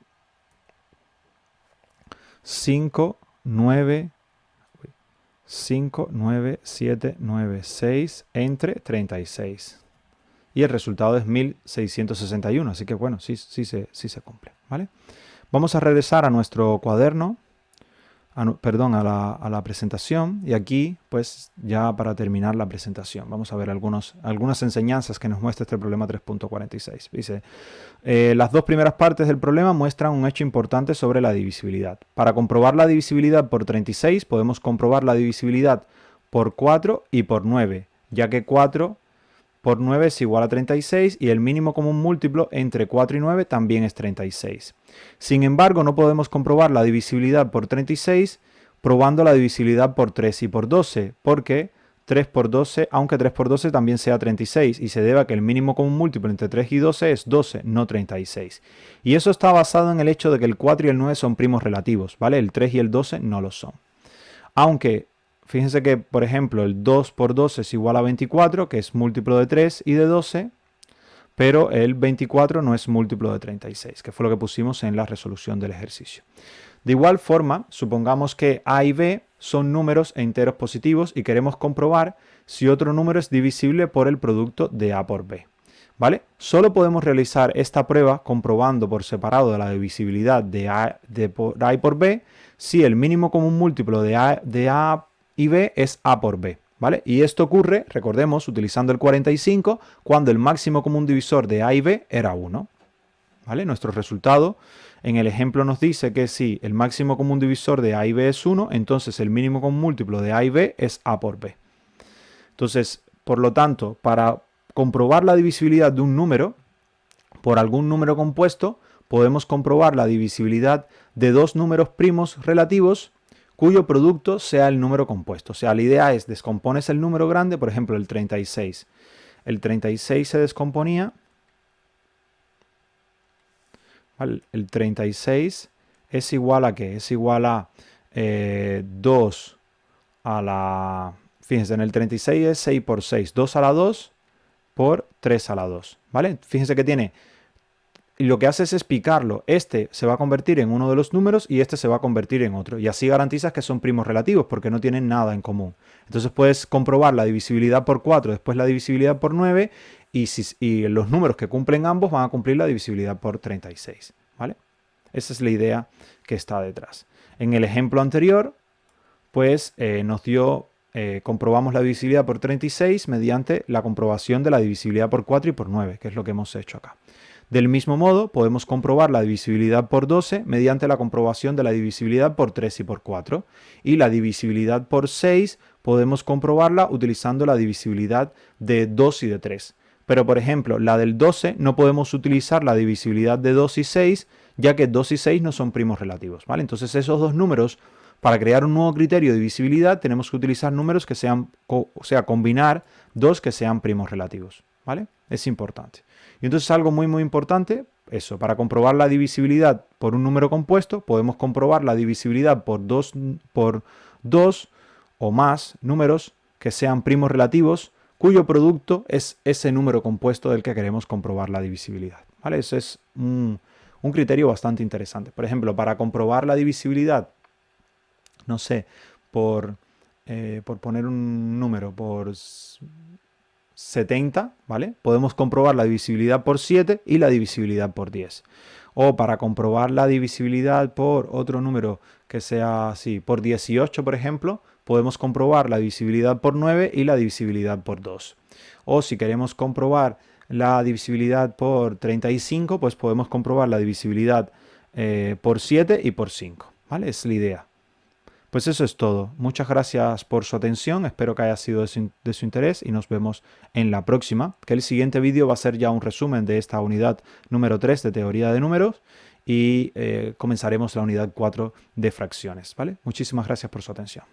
59796 entre 36. Y el resultado es 1661, así que bueno, sí se cumple, ¿vale? Vamos a regresar a nuestro cuaderno, a la presentación, y aquí, pues ya para terminar la presentación, vamos a ver algunas enseñanzas que nos muestra este problema 3.46. Dice, las dos primeras partes del problema muestran un hecho importante sobre la divisibilidad. Para comprobar la divisibilidad por 36, podemos comprobar la divisibilidad por 4 y por 9, ya que 4 por 9 es igual a 36 y el mínimo común múltiplo entre 4 y 9 también es 36. Sin embargo, no podemos comprobar la divisibilidad por 36 probando la divisibilidad por 3 y por 12, porque 3 por 12, aunque 3 por 12 también sea 36, y se debe a que el mínimo común múltiplo entre 3 y 12 es 12, no 36. Y eso está basado en el hecho de que el 4 y el 9 son primos relativos, ¿vale? El 3 y el 12 no lo son. Aunque fíjense que, por ejemplo, el 2 por 12 es igual a 24, que es múltiplo de 3 y de 12, pero el 24 no es múltiplo de 36, que fue lo que pusimos en la resolución del ejercicio. De igual forma, supongamos que A y B son números e enteros positivos y queremos comprobar si otro número es divisible por el producto de A por B, ¿vale? Solo podemos realizar esta prueba comprobando por separado la divisibilidad de A y por B si el mínimo común múltiplo de A y B es A por B, ¿vale? Y esto ocurre, recordemos, utilizando el 45, cuando el máximo común divisor de A y B era 1, ¿vale? Nuestro resultado en el ejemplo nos dice que si el máximo común divisor de A y B es 1, entonces el mínimo común múltiplo de A y B es A por B. Entonces, por lo tanto, para comprobar la divisibilidad de un número por algún número compuesto, podemos comprobar la divisibilidad de dos números primos relativos cuyo producto sea el número compuesto. O sea, la idea es, descompones el número grande, por ejemplo, el 36. El 36 se descomponía, ¿vale? El 36 es igual a ¿qué? Es igual a 2 a la... Fíjense, en el 36 es 6 por 6, 2 a la 2 por 3 a la 2, ¿vale? Fíjense que tiene... Y lo que hace es picarlo. Este se va a convertir en uno de los números y este se va a convertir en otro. Y así garantizas que son primos relativos porque no tienen nada en común. Entonces puedes comprobar la divisibilidad por 4, después la divisibilidad por 9 y los números que cumplen ambos van a cumplir la divisibilidad por 36, ¿vale? Esa es la idea que está detrás. En el ejemplo anterior, pues nos dio... comprobamos la divisibilidad por 36 mediante la comprobación de la divisibilidad por 4 y por 9, que es lo que hemos hecho acá. Del mismo modo, podemos comprobar la divisibilidad por 12 mediante la comprobación de la divisibilidad por 3 y por 4. Y la divisibilidad por 6 podemos comprobarla utilizando la divisibilidad de 2 y de 3. Pero, por ejemplo, la del 12 no podemos utilizar la divisibilidad de 2 y 6, ya que 2 y 6 no son primos relativos, ¿vale? Entonces, esos dos números, para crear un nuevo criterio de divisibilidad, tenemos que utilizar números que sean, o sea, combinar dos que sean primos relativos, ¿vale? Es importante. Y entonces algo muy importante, eso, para comprobar la divisibilidad por un número compuesto, podemos comprobar la divisibilidad por dos o más números que sean primos relativos, cuyo producto es ese número compuesto del que queremos comprobar la divisibilidad, ¿vale? Ese es un criterio bastante interesante. Por ejemplo, para comprobar la divisibilidad, no sé, por poner un número, por 70, ¿vale? Podemos comprobar la divisibilidad por 7 y la divisibilidad por 10. O para comprobar la divisibilidad por otro número que sea así, por 18, por ejemplo, podemos comprobar la divisibilidad por 9 y la divisibilidad por 2. O si queremos comprobar la divisibilidad por 35, pues podemos comprobar la divisibilidad por 7 y por 5, ¿vale? Es la idea. Pues eso es todo. Muchas gracias por su atención. Espero que haya sido de su interés y nos vemos en la próxima. Que el siguiente vídeo va a ser ya un resumen de esta unidad número 3 de teoría de números y comenzaremos la unidad 4 de fracciones. ¿Vale? Muchísimas gracias por su atención.